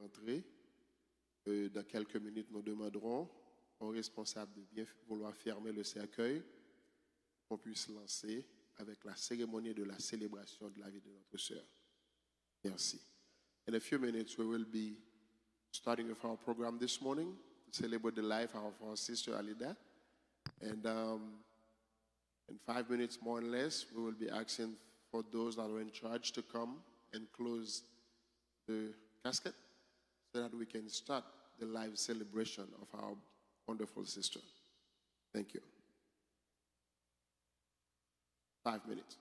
entrer. Dans quelques minutes, nous demanderons aux responsables de bien vouloir fermer le cercueil pour qu'on puisse lancer avec la cérémonie de la célébration de la vie de notre sœur. Merci. In a few minutes, we will be starting with our program this morning to celebrate the life of our sister Alida. And in 5 minutes, more or less, we will be asking for those that are in charge to come and close the casket so that we can start the live celebration of our wonderful sister. Thank you. 5 minutes.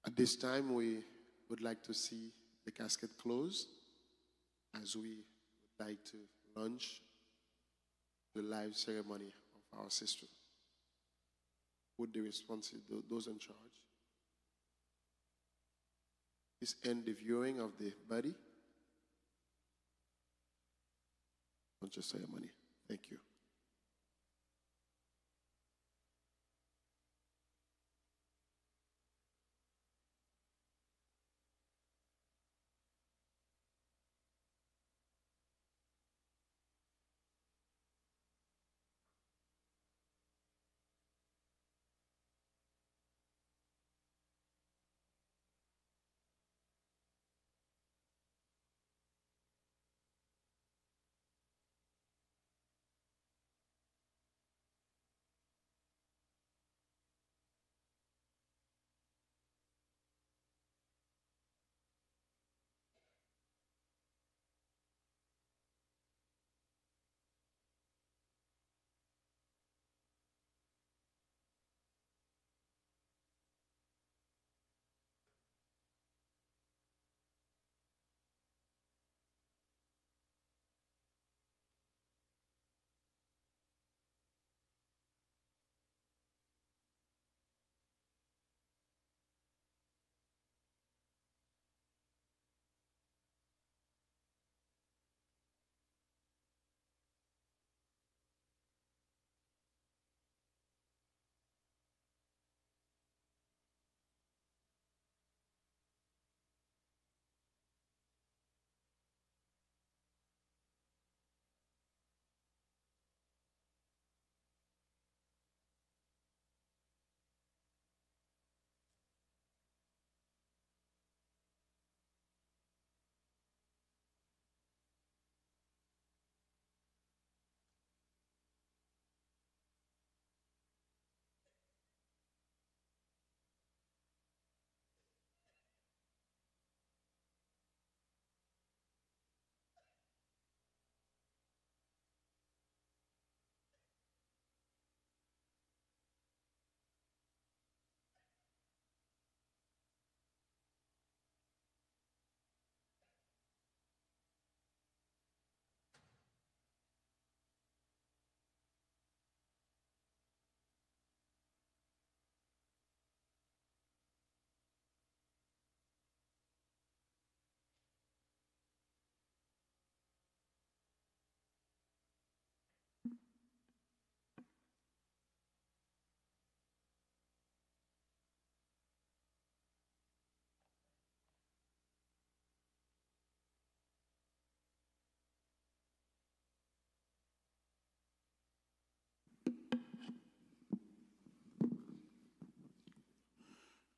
At this time, we would like to see the casket close as we would like to launch the live ceremony of our sister. Would the responsible, those in charge, please end the viewing of the body? Launch the ceremony. Thank you.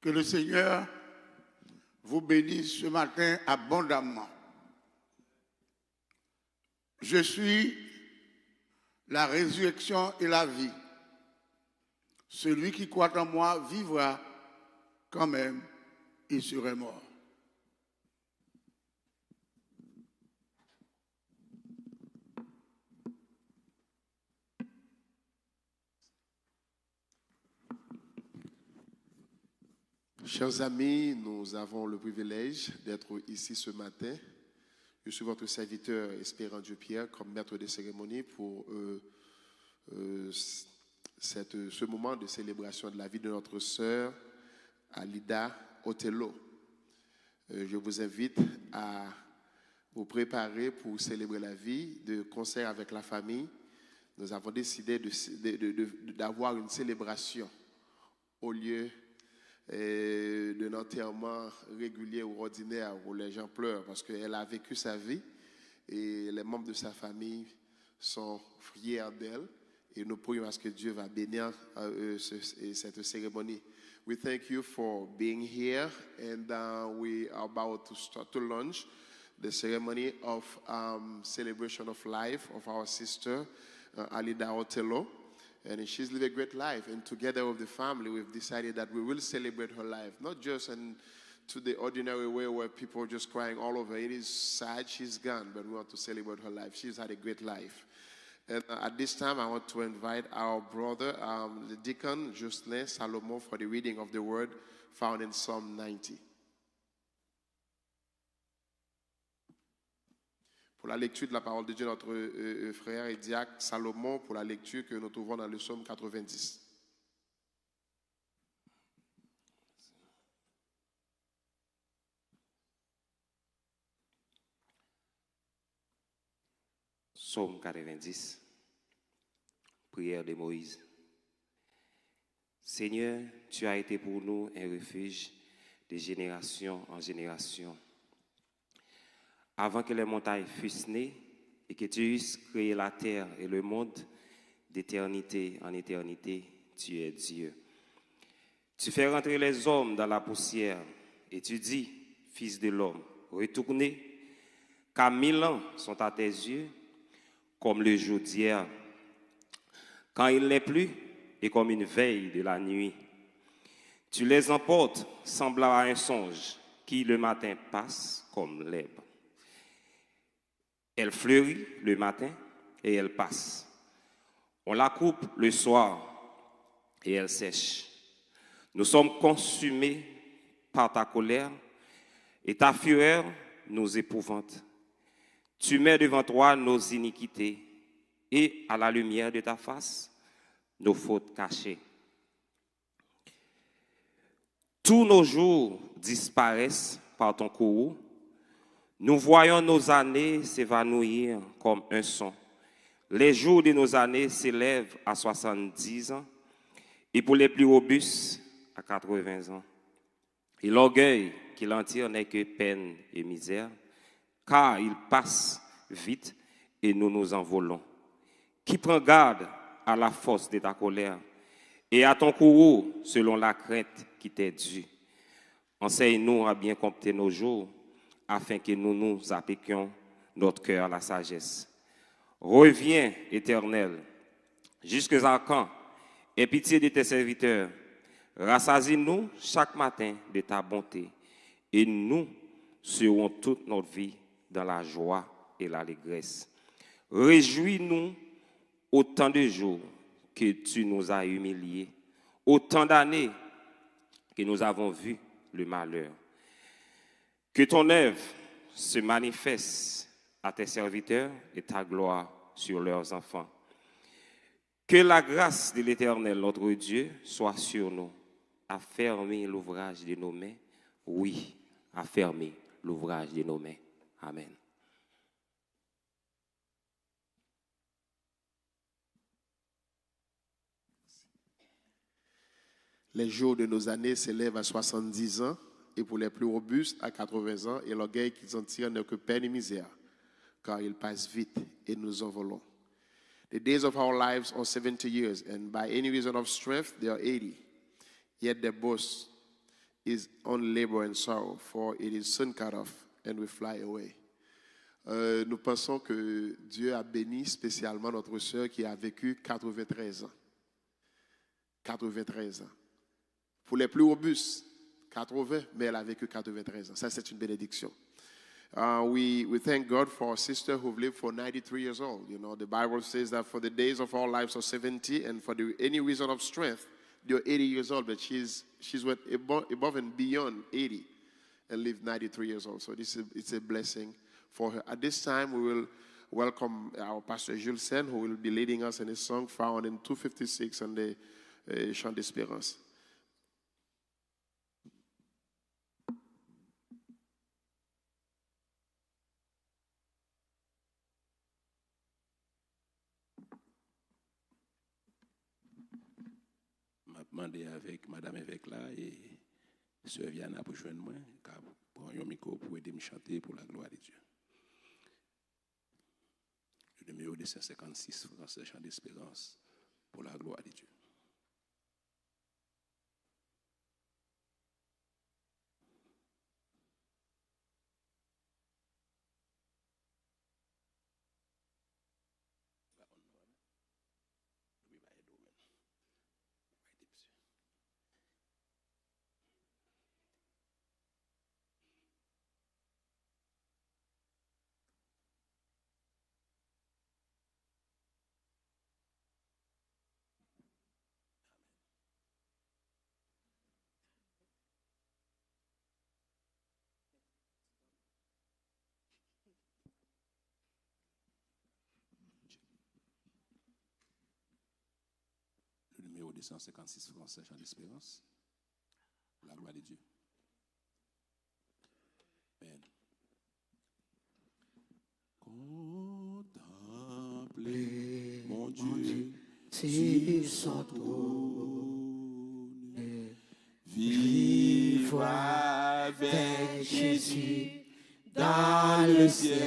Que le Seigneur vous bénisse ce matin abondamment. Je suis la résurrection et la vie. Celui qui croit en moi vivra quand même, il serait mort. Chers amis, nous avons le privilège d'être ici ce matin. Je suis votre serviteur Espérant Dieu Pierre comme maître des cérémonies pour ce moment de célébration de la vie de notre sœur Alida Othello. Je vous invite à vous préparer pour célébrer la vie de concert avec la famille. Nous avons décidé d'avoir une célébration au lieu d'un enterrement régulier ou ordinaire où les gens pleurent parce qu'elle a vécu sa vie et les membres de sa famille sont fiers d'elle et nous prions à ce que Dieu va bénir cette cérémonie. We thank you for being here and we are about to start to launch the ceremony of celebration of life of our sister Alida Othello. And she's lived a great life. And together with the family, we've decided that we will celebrate her life. Not just to the ordinary way where people are just crying all over. It is sad she's gone, but we want to celebrate her life. She's had a great life. And at this time, I want to invite our brother, the deacon, Jocelyn Salomon, for the reading of the word found in Psalm 90. Pour la lecture de la parole de Dieu, notre frère et diacre Salomon, pour la lecture que nous trouvons dans le psaume 90. Psaume 90, prière de Moïse. Seigneur, tu as été pour nous un refuge de génération en génération. Avant que les montagnes fussent nées et que tu eusses créé la terre et le monde, d'éternité en éternité, tu es Dieu. Tu fais rentrer les hommes dans la poussière et tu dis, fils de l'homme, retournez, car 1000 ans sont à tes yeux, comme le jour d'hier, quand il n'est plus et comme une veille de la nuit. Tu les emportes semblable à un songe qui le matin passe comme l'herbe. Elle fleurit le matin et elle passe. On la coupe le soir et elle sèche. Nous sommes consumés par ta colère et ta fureur nous épouvante. Tu mets devant toi nos iniquités et à la lumière de ta face, nos fautes cachées. Tous nos jours disparaissent par ton courroux. Nous voyons nos années s'évanouir comme un son. Les jours de nos années s'élèvent à 70 ans et pour les plus robustes à 80 ans. Et l'orgueil qui l'en tire n'est que peine et misère, car il passe vite et nous nous envolons. Qui prend garde à la force de ta colère et à ton courroux selon la crainte qui t'est due. Enseigne-nous à bien compter nos jours, afin que nous nous appliquions notre cœur à la sagesse. Reviens, Éternel, jusqu'à quand? Aie pitié de tes serviteurs. Rassasie-nous chaque matin de ta bonté, et nous serons toute notre vie dans la joie et l'allégresse. Réjouis-nous autant de jours que tu nous as humiliés, autant d'années que nous avons vu le malheur. Que ton œuvre se manifeste à tes serviteurs et ta gloire sur leurs enfants. Que la grâce de l'Éternel, notre Dieu, soit sur nous. Affermis l'ouvrage de nos mains. Oui, affermis l'ouvrage de nos mains. Amen. Les jours de nos années s'élèvent à 70 ans et pour les plus robustes à 80 ans et l'orgueil qu'ils en tirent n'est que peine et misère, car ils passent vite et nous envolons. The days of our lives are 70 years, and by any reason of strength, they are 80. Yet they boast his own labor and sorrow, for it is soon cut off and we fly away. Nous pensons que Dieu a béni spécialement notre sœur qui a vécu 93 ans. 93 ans. Pour les plus robustes, 80, mais elle a vécu 93 ans. Ça, c'est une bénédiction. We thank God for our sister who lived for 93 years old. You know, the Bible says that for the days of our lives are 70, and for any reason of strength, they're 80 years old, but she's went above and beyond 80 and lived 93 years old. So it's a blessing for her. At this time, we will welcome our Pastor Jules Sen, who will be leading us in a song found in 256 on the Chant d'Espérance. Demandé avec madame évêque là et sœur Viana pour joindre moi pour un micro pour aider me chanter pour la gloire de Dieu. Le numéro 256 français Chant d'Espérance pour la gloire de Dieu. Le numéro 256 français Chant d'Espérance pour la gloire de Dieu. Amen. Contemplez mon Dieu sur son trône, vivre avec Jésus dans le ciel.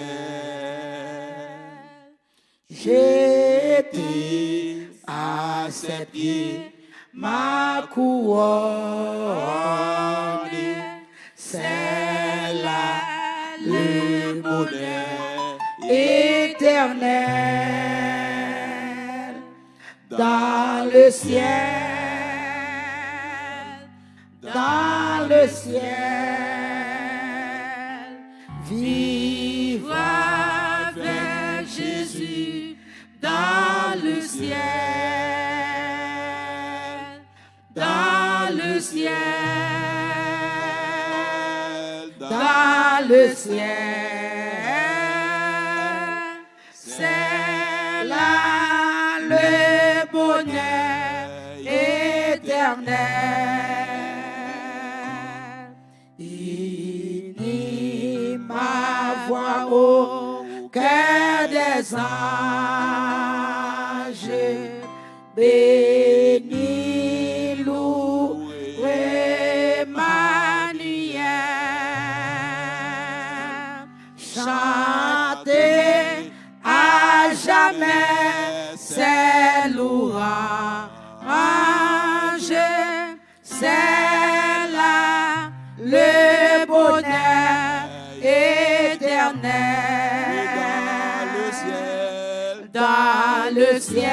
J'étais à ses pieds ma couronne, c'est là le bonheur éternel dans le ciel, dans le ciel, vivre avec Jésus dans le ciel, dans le ciel, dans le ciel, c'est là le bonheur éternel. Unis ma voix au cœur des anges, bénis, louez Emmanuel, chantez à jamais ses louanges, c'est là le bonheur éternel. Dans le ciel,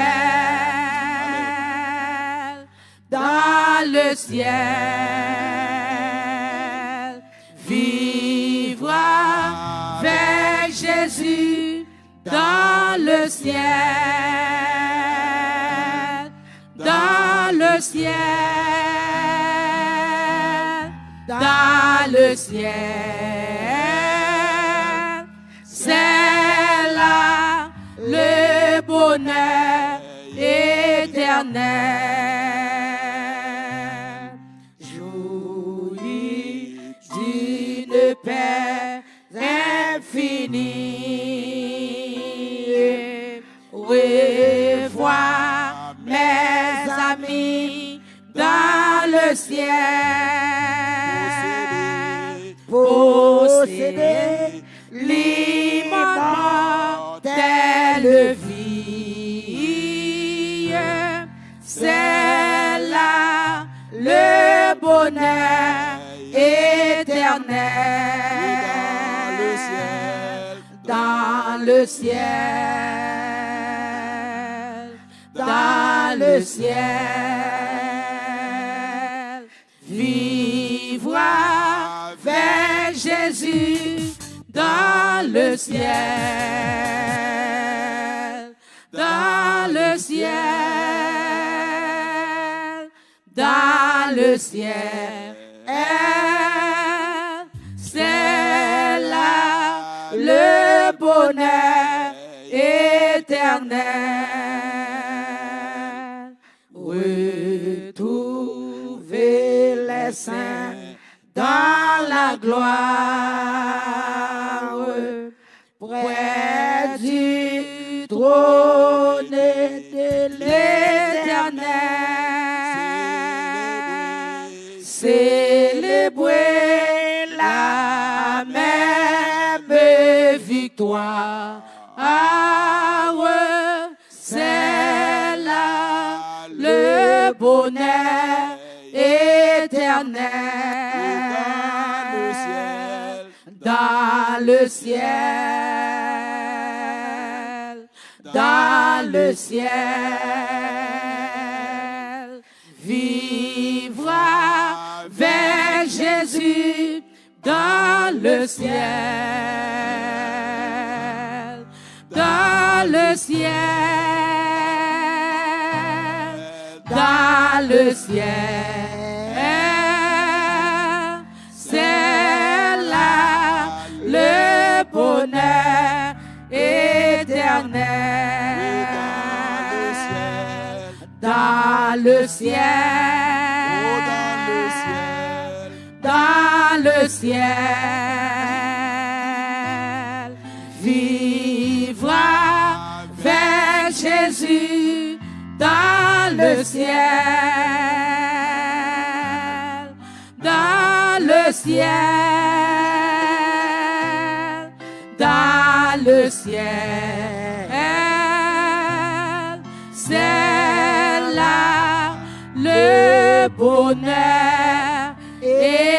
dans le ciel, vivre avec Jésus dans le ciel, dans le ciel, dans le ciel, c'est là le bonheur éternel. Jouis d'une paix infinie, revoir mes amis dans le ciel, posséder l'immortelle vie, c'est là le bonheur le ciel, dans le ciel, vivre avec Jésus dans le ciel, dans le ciel, dans le ciel. C'est là le bonheur éternel. Retrouver les saints dans la gloire, près du trône de l'éternel. Célébrer la même victoire. C'est là le bonheur éternel. Dans le ciel, dans le ciel, vivre avec Jésus dans le ciel, dans le ciel, dans le ciel, c'est là le bonheur éternel. Dans le ciel, dans le ciel, vivre avec Jésus dans le ciel, dans le ciel, dans le ciel, c'est là le bonheur éternel.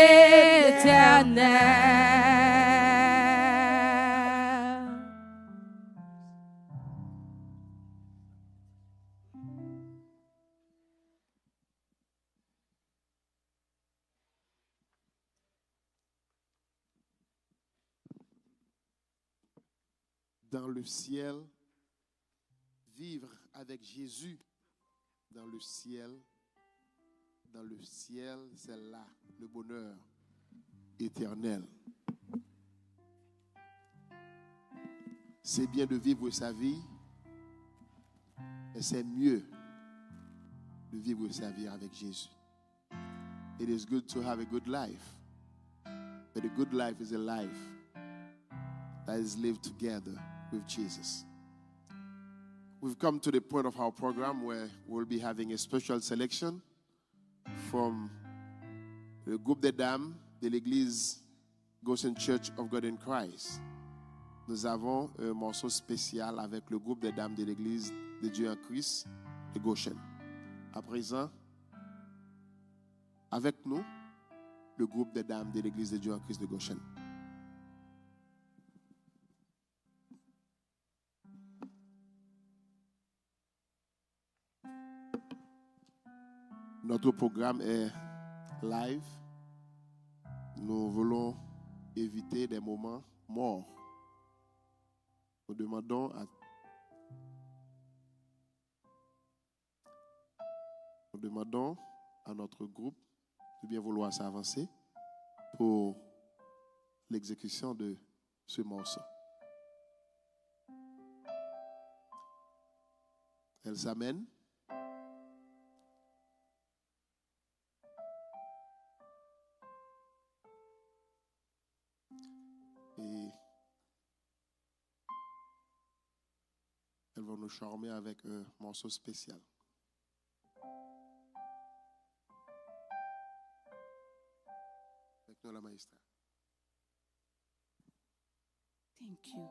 Dans le ciel, vivre avec Jésus dans le ciel, c'est là le bonheur éternel. C'est bien de vivre sa vie, mais c'est mieux de vivre sa vie avec Jésus. It is good to have a good life, but a good life is a life that is lived together with Jesus. We've come to the point of our program where we'll be having a special selection from le groupe des dames de l'église Goshen Church of God in Christ. Nous avons un morceau spécial avec le groupe des dames de l'église de Dieu en Christ de Goshen. À présent, avec nous, le groupe des dames de l'église de Dieu en Christ de Goshen. Notre programme est live. Nous voulons éviter des moments morts. Nous demandons à notre groupe de bien vouloir s'avancer pour l'exécution de ce morceau. Elle s'amène. Et elles vont nous charmer avec un morceau spécial. Avec nous la maestra. Thank you.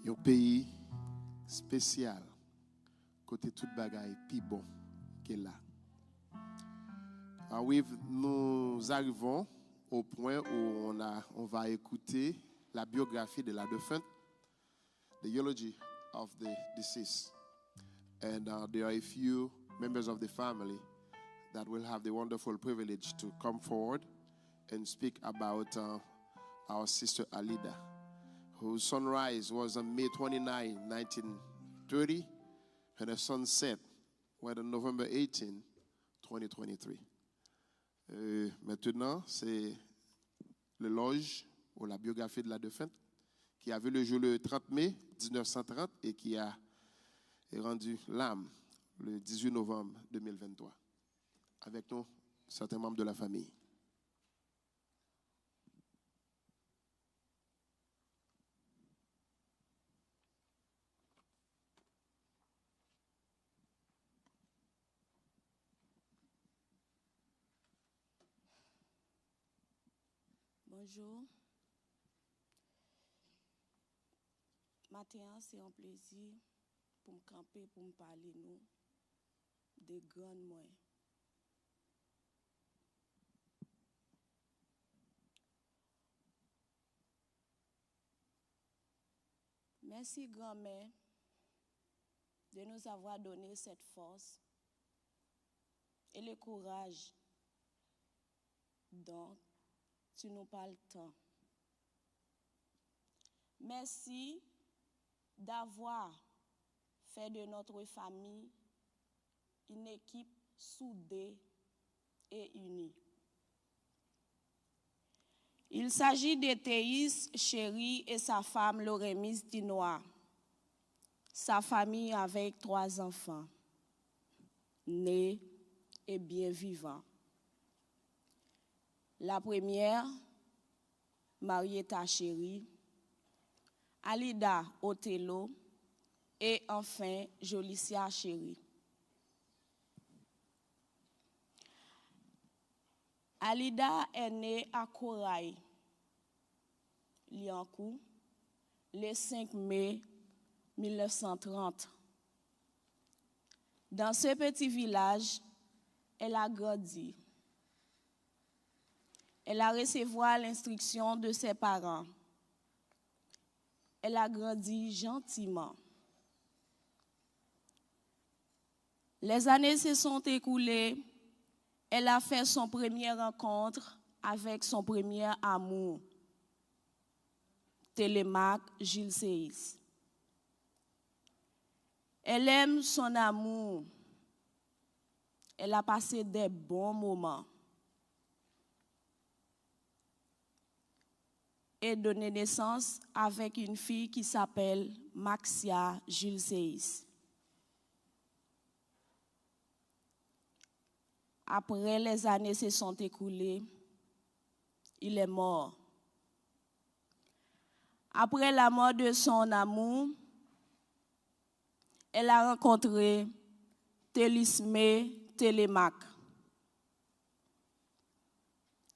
un pays spécial, côté toute bagaille, puis bon, qui est là. Ah oui, nous arrivons au point où on va écouter la biographie de la défunte, the eulogy of the deceased. And there are a few members of the family that will have the wonderful privilege to come forward and speak about our sister Alida, whose sunrise was on May 29, 1930, and her sunset was on November 18, 2023. Maintenant, c'est l'éloge ou la biographie de la défunte qui a vu le jour le 30 mai 1930 et qui a rendu l'âme le 18 novembre 2023. Avec nous, certains membres de la famille. Bonjour. Matin, c'est un plaisir pour me camper, pour me parler nous de grands moyens. Merci grand-mère de nous avoir donné cette force et le courage dont tu nous parles tant. Merci d'avoir fait de notre famille une équipe soudée et unie. Il s'agit de Théis Chéri et sa femme Lorémise Dinois, sa famille avec 3 enfants, nés et bien vivants. La première, Marietta Chéri, Alida Othello et enfin Jolicia Chéri. Alida est née à Corail, Liancourt, le 5 mai 1930. Dans ce petit village, elle a grandi. Elle a reçu l'instruction de ses parents. Elle a grandi gentiment. Les années se sont écoulées. Elle a fait son première rencontre avec son premier amour, Télémaque Jules Séis. Elle aime son amour. Elle a passé des bons moments. Et donné naissance avec une fille qui s'appelle Maxia Jules Séis. Après, les années se sont écoulées. Il est mort. Après la mort de son amour, elle a rencontré Télismé Télémaque.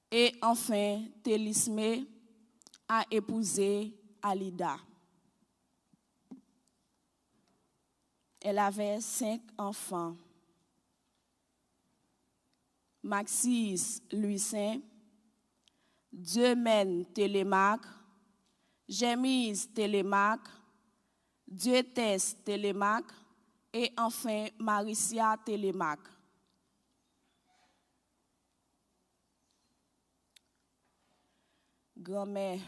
Et enfin, Télismé a épousé Alida. Elle avait 5 enfants. Maxis Louis Saint, Dieumène Télémaque, Gémise Télémaque, Dieuthès Télémaque et enfin Maricia Télémaque. Grand-mère,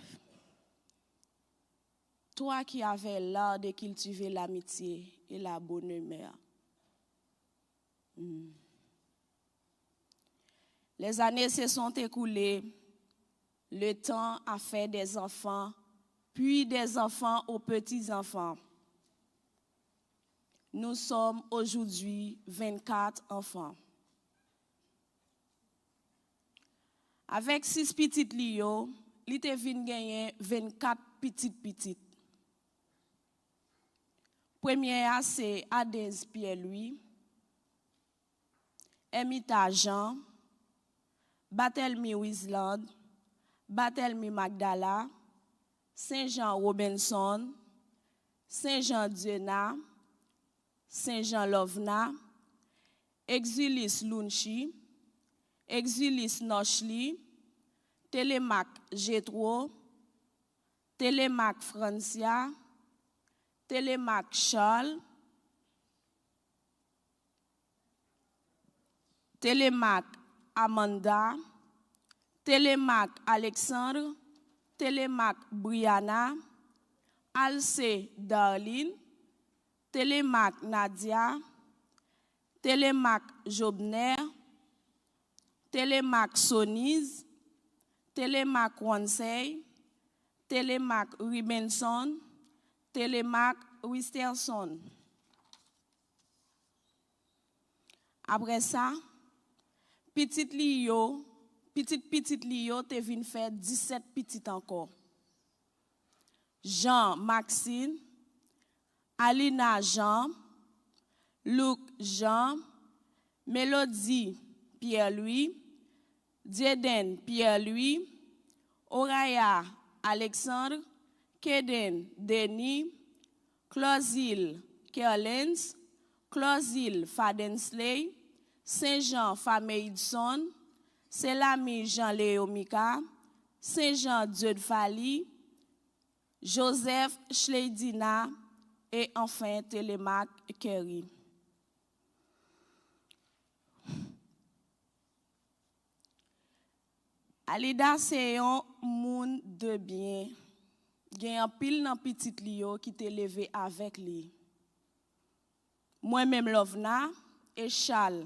toi qui avais l'art de cultiver l'amitié et la bonne humeur. Les années se sont écoulées, le temps a fait des enfants, puis des enfants aux petits-enfants. Nous sommes aujourd'hui 24 enfants. Avec 6 petites lios, il te vient gagner 24 petites. Première, c'est Adès Pierre-Louis, Emita Jean, Barthélemy Wisland, Barthélemy Magdala, Saint-Jean Robinson, Saint-Jean-Dieuna, Saint-Jean-Lovna, Exilis Lunchi, Exilis Nochli, Télémac Gétro, Télémac Francia, Télémac Charles, Télémac Amanda, Télémac Alexandre, Télémac Brianna, Alcé Darlene, Télémac Nadia, Télémac Jobner, Télémac Sonise, Télémac Wansey, Télémac Ribenson, Télémac Wisterson. Après ça, petite Lio te vin faire 17 petites encore. Jean Maxine, Alina Jean, Luc Jean, Mélodie Pierre-Louis, Dieden Pierre-Louis, Oraya Alexandre, Keden Denis, Closil Kerlens, Closil Fadensley, Saint-Jean Fameidson, Selami Jean-Léo Mika, Saint-Jean Dieu de Fali, Joseph Schleidina et enfin Télémac Kerry. Alida c'est un monde de bien. Gen un pile nan petit lio qui te levé avec lui. Moi-même Lovna et Charles.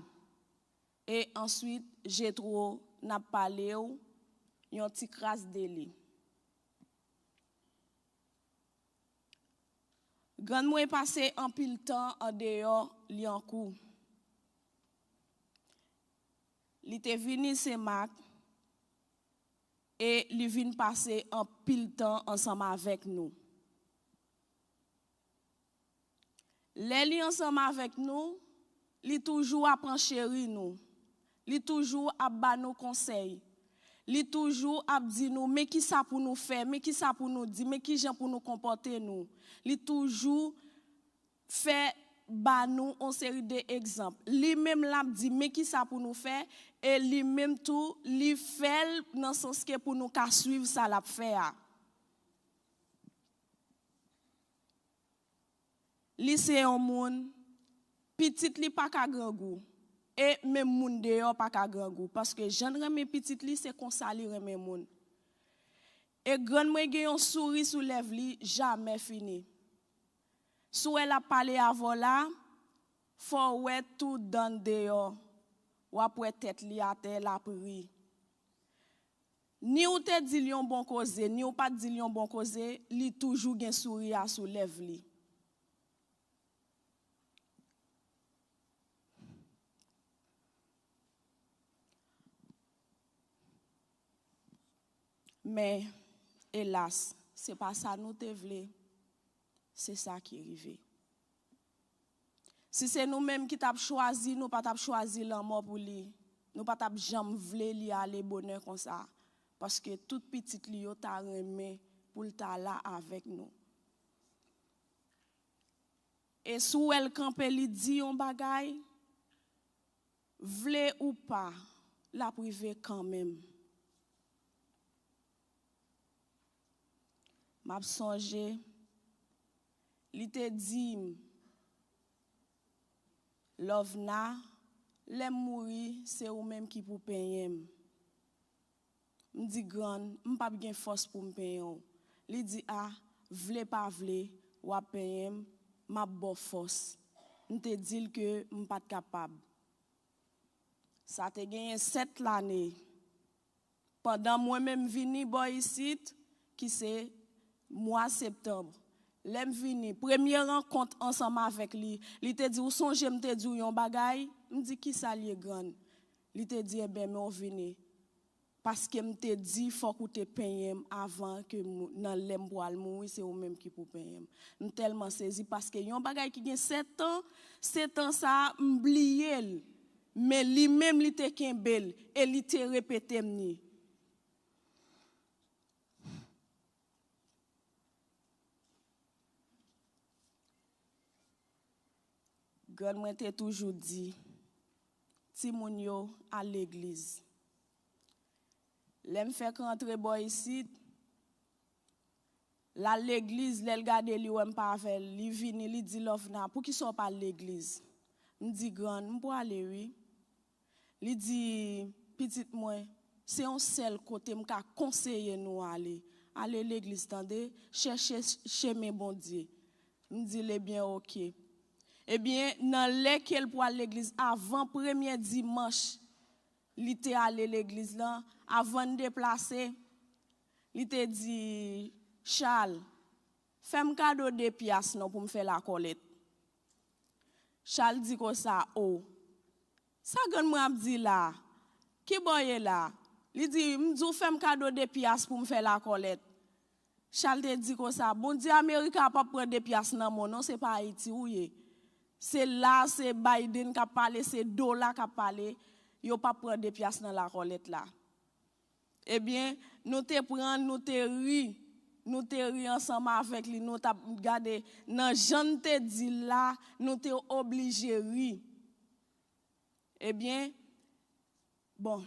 Et ensuite Gétro n'a parlé ou yon ti crasse de li. Grand moi passé un pile temps en dehors li en kou. Li te vini se mak et li vin passer un pile temps ensemble avec nous. Les ensemble avec nous, li toujours apprend chéri nous. Li toujours a ba nous conseil. Li toujours a dit nous mais qui ça pour nous faire, mais qui ça pour nous dire, mais qui gens pour nous comporter nous. Li toujours fait ba nous une série d'exemples. Li même l'a dit mais qui ça pour nous faire et li même tout li fait dans sens que pour nous ka suivre ça l'a faire. Li c'est un monde petit li pas ka grand goût et même monde dehors pas ka grand goût parce que j'en reme petit li c'est comme ça li reme monde. Et grand moi gen yon souris sous lèvre li jamais fini. Sou elle a parlé avant là, faut ouais tout dans dehors. Ou après tête li à terre la pri. Ni ou te di li yon bon cause, ni ou pas di li yon bon cause, li toujours gen sourire sous lèvre li. Mais hélas, c'est pas ça nous te vle. C'est ça qui est arrivé. Si c'est nous-mêmes qui t'avons choisi, nous pas t'avons choisi l'amour pour lui. Nous pas t'avons jamais voulu lui aller bonheur comme ça. Parce que toute petite li yo t'a remis pour ta là avec nous. Et sous elle campe li dit on bagay, vle ou pas, la privé quand même. M'a songé, li te dit Lovna, les mouri, c'est ou même qui pour payer. M'di grand, m'pas bien force pour me payer. Li dit ah, vle pas vle, ou a payer, m'a bo force. M'te dit que m'pas capable. Ça te gagné 7 l'année. Pendant moi même vini boy ici, qui c'est mois septembre. L'aime vini, première rencontre ensemble avec lui. Il te dit ou songe m'te dit yon bagay, me dit qui ça li grand. Il te dit eh ben mais on vini. Parce que m'te dit faut que te paye avant que dans l'aime pour al mourir c'est ou même qui pour payer. M tellement saisi parce que yon bagay qui gen 7 ans ça m'oublié. Mais lui même li te kembel et li te répété m'ni. grand moi t'ai toujours dit ti moun yo à l'église. L'aime fait rentrer boy ici. La l'église, l'elle garde li ou pas faire, li vini li di l'ofna pour qui sont pas l'église. Me dit grand, me pour aller oui. Li dit petite moi, c'est un seul côté me ka conseiller nous aller l'église tande, chercher chemin bon Dieu. Me dit les bien OK. Eh bien, dans lesquels pour aller l'église avant premier dimanche, li était allé l'église là, avant de déplacer, li te dit Charles, fais-moi cadeau de pièces non pour me faire la collecte. Charles dit comme ça, oh. Ça gagne moi dit là. Qui boye là? Il dit m'dou fais-moi cadeau de pièces pour me faire la collecte. Charles te dit comme ça, bon Dieu Amérique pas prendre des pièces non mon non c'est pas Haïti ouye. C'est là c'est Biden qui a parlé, c'est dollar qui a parlé, yo pas prendre des pièces dans la collecte là. Eh bien, nous te prend, nous te ri ensemble avec lui, nous t'a regardé dans Jean te dit là, nous te obligé ri. Eh bien, bon,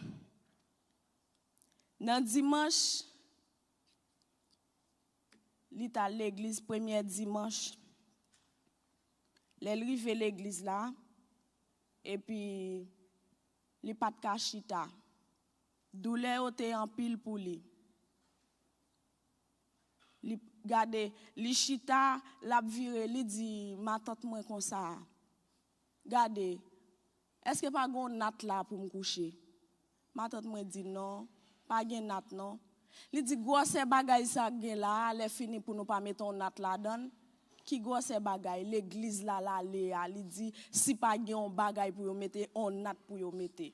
dans dimanche, li ta l'église premier dimanche, l'arrivé l'église là, et puis li pas de kachita, douleur était en pile pour lui. Li gade li chita la vire li dit ma tante moi comme ça gade est-ce que pas gon nat là pour me coucher ma tante moi dit non pas gen nat non li dit grosse bagay ça gen là les fini pour nous pas mettre on nat là dedans qui grosse bagay l'église là li dit si pas gen on bagay pour yo mettre on nat pour yo mettre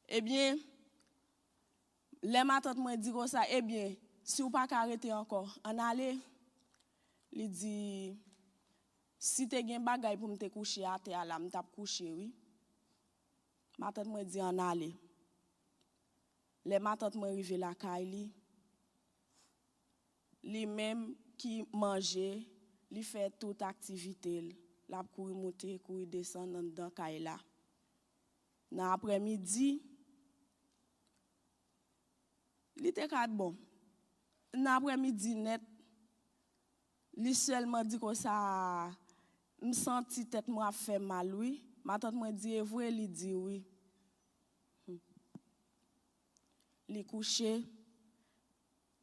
eh bien les ma tante moi dit comme ça eh bien si ou pas arrêter encore, en aller, il dit, si tu as un bagay pour me coucher à terre, là, me tape coucher, oui. Ma tante me dit, en aller. Les ma tante me arrive la caille, lui même qui mangeait, lui fait toute activité, la courir monter, courir descendre dans caille là. Dans l'après-midi, il était bon. L'après-midi net, lui seulement dit que ça me senti tête moi fait mal oui. Ma tante me dit vrai, il dit oui. Il couché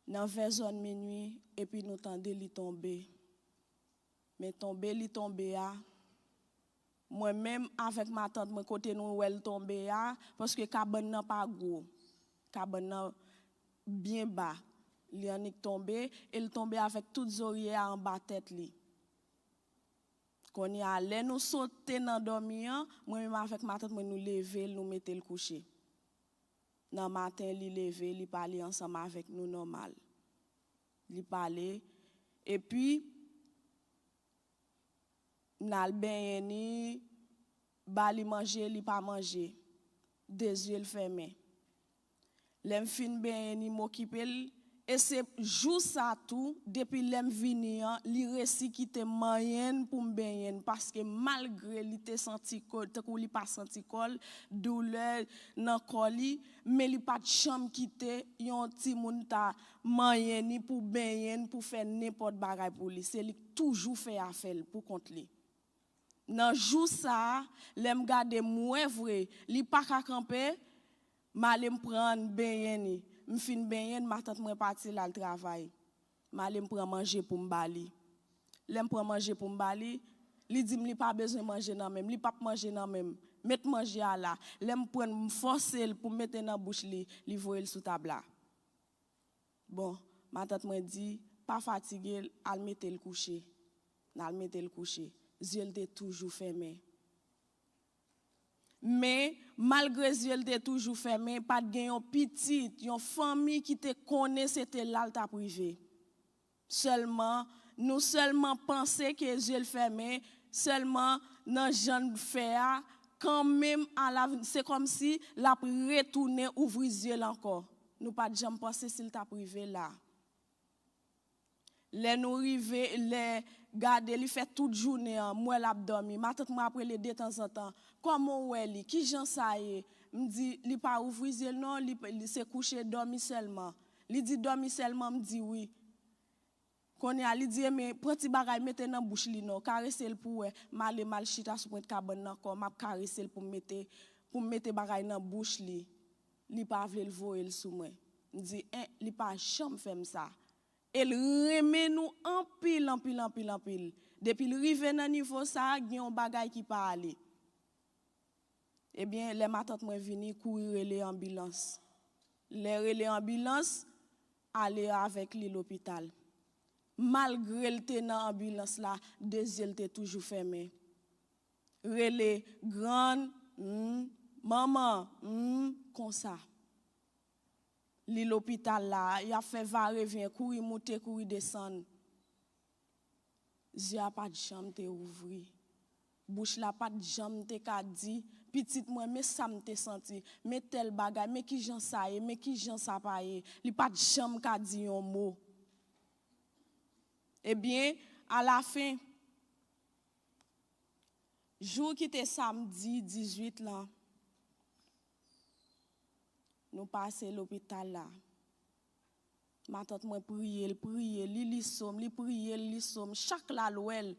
dans 20h minuit et puis nous tendez li tomber. Mais li tomber a moi-même avec ma tante moi côté nous elle tomber a parce que cabane n'a pas gros. Cabane bien bas. Il en est tombé, il tombé avec toutes oreilles en bas tête li. Quand y allait nous sauter dans dormir, moi même avec ma tante nous lever, nous mettre le coucher. Dans matin li lever, li parler ensemble avec nous normal. Li parler et puis n'al ben ni ba li manger, li pas manger. Des yeux fermés. L'em fin ben ni m'occuper. Et c'est juste ça tout, depuis l'em vini, li resi qui te moyen pour m'benyen, parce que malgré li te senti kol, te kou li pas senti kol, douleur nan koli, mais li pas de chambre qui te, yon ti moun ta moyen ni pour benyen, pour faire n'importe bagay pour li, c'est li toujours fait affaire pour contre li. Nan jou ça, l'em gade mwen vrai, li pas ka camper, m'allem prendre benyen ni. Je fin bien, ma tante moi parti là le travail. Je prends manger pour m'bali. L'aime prend manger pour m'bali. Li dit m'li pas besoin manger nan même, li pas manger nan même. Mettre manger à là. L'aime prend forcer pour mettre dans bouche li voyer sous table là. Bon, ma tante moi dit pas fatigué, al mettre le coucher. Al mettre le coucher. Yeux étaient toujours fermés. Mais malgré les yeux étaient toujours fermés, pas de gain petit, une famille qui te connaît c'était l'alta privé. Nous seulement penser que les yeux fermés, seulement dans jeune faire quand même à la c'est comme si la retourner ouvrir les yeux encore. Nous pas de jamais penser s'il t'a privé là. Les nous river, les garder, li fait toute journée, moi l'a dormi. Ma tante m'a appelé de temps en temps. Comment ouais li? Qui j'en ça y? Me dit, li pas ouvrir non, li se coucher dormi seulement. Li dit dormi seulement, me dit oui. Qu'on y a li dit mais prend ti bagay mette dans bouche li non, caresser le pour mal chita sou point cabane nan ko m'a caresser pour mettre bagay dans bouche li. Li pas vle le voyer sou moi. Me dit li pas champ faire ça. Elle remet nous en pile. Depuis le rive dans niveau ça, il y a un bagay qui pas aller. Eh bien, les matante moi vini courir les ambulances. Les ambulances aller avec lui l'hôpital. Malgré le tenant ambulance là, deux yeux étaient toujours fermés. Relé grande maman comme ça. L'hôpital là, il a fait va revient courir monter courir descendre. Yeux pas de jambe te ouvri. Bouche la pas de jambe te ka dit petite moi mais ça me te senti mais tel bagay mais qui j'en ça mais qui j'en ça pas li pas de jambe ka dit un mot. Eh bien à la fin jour qui était samedi 18 là nous passons l'hôpital là. Ma tante moi prier, li somme, chaque la louel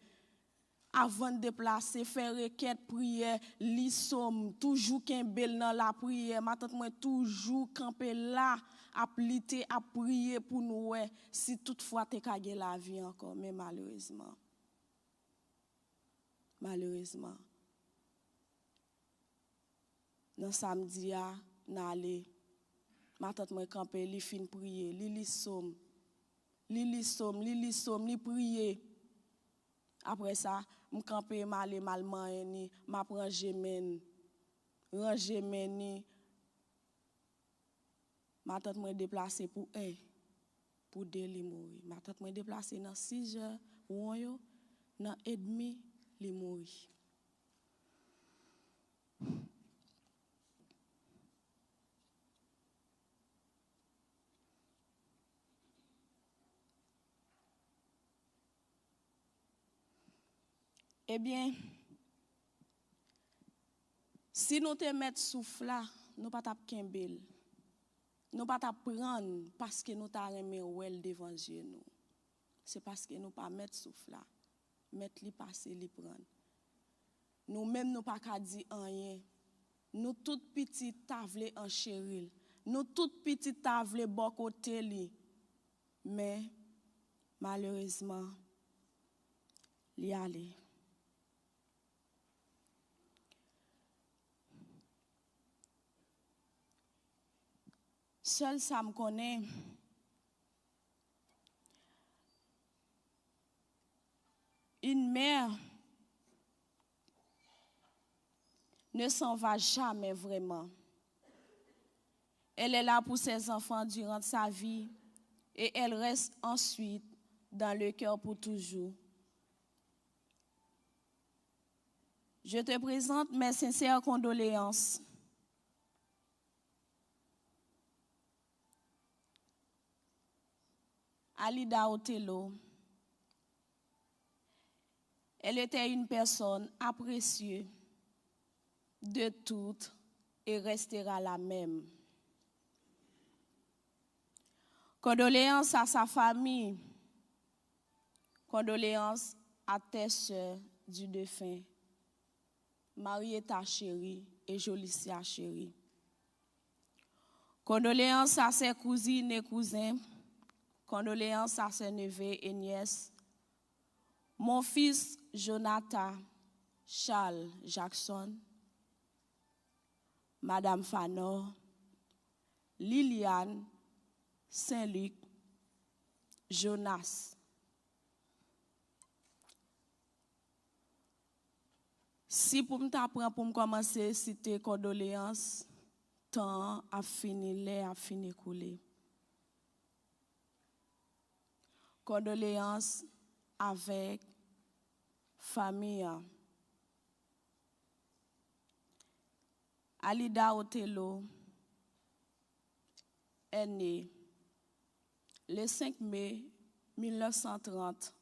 avant de déplacer, faire requête, prière, li somme, toujours qu'un bel dans la prière. Ma tante moi toujours camper là, à pliter, à prier pour nous si toutefois te kage la vie encore, mais malheureusement. Dans samedi a n'aller ma tante moi camper li fin prier li somme li prier après ça m camper mal ni m'a ranger men ni ma tante moi déplacer pour deux li mourir ma tante moi déplacer dans 6 heures ou yo dans et demi li mourir. Eh bien, si nous te mettons souffle là, nous pas tap kembel. Nous pas tap prendre parce que nous t'a remet wel devant Dieu nous. C'est parce que nous pas mettre souffle là. Mettre li passer li prendre. Nous même nous pas ka di rien. Nous tout petit tavle en chéril. Nous tout petit tavle bon côté li. Mais malheureusement li allé. Seul ça me connaît. Une mère ne s'en va jamais vraiment. Elle est là pour ses enfants durant sa vie et elle reste ensuite dans le cœur pour toujours. Je te présente mes sincères condoléances. Alida Otelo. Elle était une personne apprécieuse de toutes et restera la même. Condoléances à sa famille. Condoléances à tes sœurs du défunt. Marietta chérie et Jolicia chérie. Condoléances à ses cousines et cousins. Condoléances à ses neveux et nièces. Mon fils Jonathan Charles Jackson, Madame Fanor, Liliane Saint-Luc, Jonas. Si pour me commencer à citer condoléances, temps a fini couler. Condoléances avec famille. Alida Otelo est née le 5 mai 1930,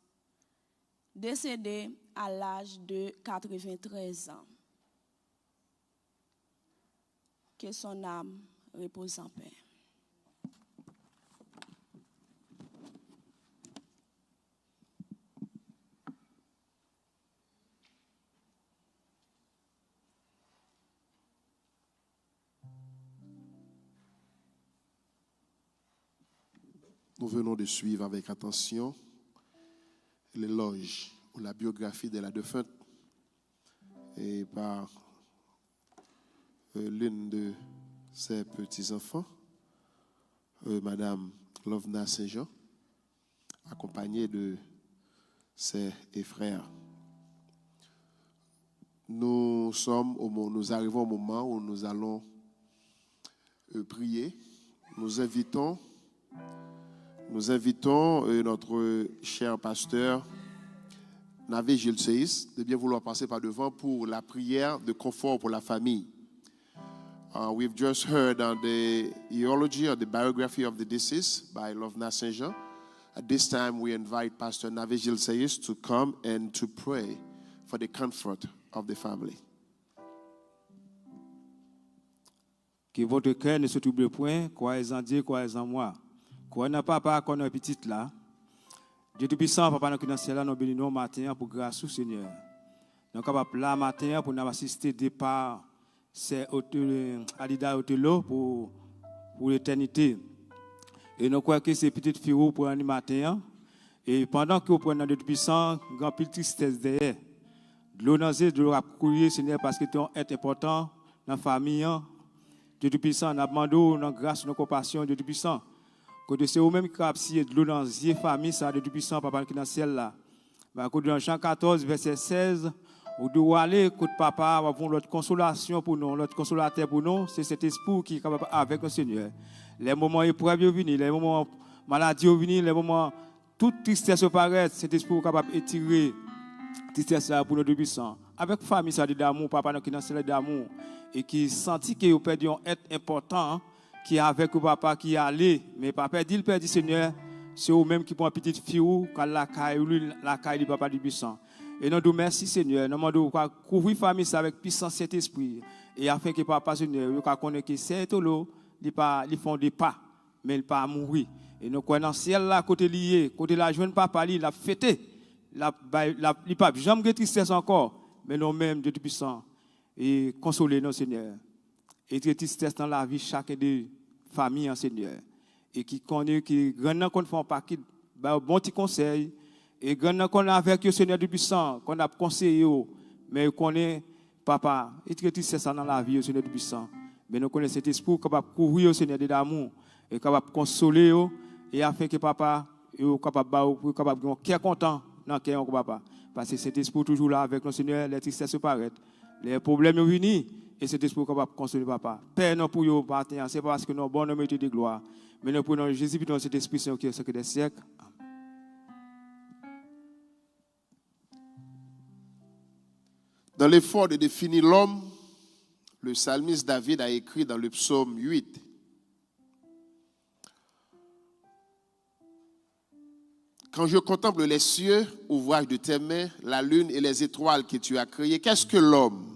décédé à l'âge de 93 ans. Que son âme repose en paix. Nous venons de suivre avec attention l'éloge ou la biographie de la défunte et par l'une de ses petits-enfants, Madame Lovna Saint-Jean, accompagnée de ses frères. Nous arrivons au moment où nous allons prier. Nous invitons notre cher pasteur Navé Gilles Seis de bien vouloir passer par devant pour la prière de confort pour la famille. We've just heard the eulogy or the biography of the deceased by Lovna Saint-Jean. At this time, we invite Pastor Navé Gilles Seis to come and to pray for the comfort of the family. Que votre cœur ne se trouble point, croyez en Dieu, croyez en moi. Croyez en papa, qu'on a un petit là. Dieu Tout-Puissant, papa, nous qui dans le ciel, nous bénissons matin pour grâce au Seigneur. Nous sommes capables là matin pour nous assister au départ, c'est Alida Otelo pour l'éternité. Et nous croyons que c'est petite fille pour un matin. Et pendant que vous prenez Dieu Tout-Puissant, grand pile tristesse derrière. De l'eau dans de l'eau à courir, Seigneur, parce que tu es important dans la famille. Dieu Tout-Puissant, nous demandons dans grâce, nos compassion, Dieu Tout-Puissant. Côté c'est vous-même qui avez de l'eau dans la famille, ça, Dieu Tout-Puissant, papa qui est dans le ciel là. Côté dans Jean 14, verset 16, vous devez aller, côté papa, avoir notre consolation pour nous, notre consolateur pour nous, c'est cet esprit qui est capable avec le Seigneur. Les moments épreuves viennent, les moments maladies viennent, les moments toute tristesse paraît, cet esprit est capable d'étirer tristesse pour nous Dieu Tout-Puissant. Avec famille, ça d'amour, papa qui est dans le ciel d'amour, et qui sentit que vous perdez un être important, qui est avec le papa qui est allé, mais papa dit le Père du Seigneur, c'est vous-même qui prend une petite fille quand la caille du papa du puissant. Et nous nous merci Seigneur, nous demandons couvrir famille avec puissance cet esprit et afin que papa Seigneur, nous connaisse que c'est l'eau, ils font des pas, mais ils pas mourir. Et nous croyons dans le ciel là côté lié, côté la jeune papa il a fêté, il pas jamais de tristesse encore, mais nous-mêmes Dieu Tout-Puissant et consoler nos Seigneur. Et très tristesse dans la vie chaque des familles en Seigneur et qui connaît qui grand qu'on font pas qui bon petit conseil et grand qu'on avec le Seigneur du puissant qu'on a conseillé mais connaît papa et très tristesse dans la vie au Seigneur du puissant mais nous connaissons cet esprit capable couvrir au Seigneur d'amour et capable consoler et afin que papa est capable un cœur content dans cœur papa parce que cet esprit toujours là avec le Seigneur les tristesses paraissent les problèmes viennent. Et cet esprit capable de consoler papa. Père, nous pour vous partir, c'est parce que nous bon nous mettons de gloire. Mais nous prenons Jésus dans cet esprit saint qui est ce que des siècles. Dans l'effort de définir l'homme, le psalmiste David a écrit dans le psaume 8. Quand je contemple les cieux, ouvrage de tes mains, la lune et les étoiles que tu as créées, qu'est-ce que l'homme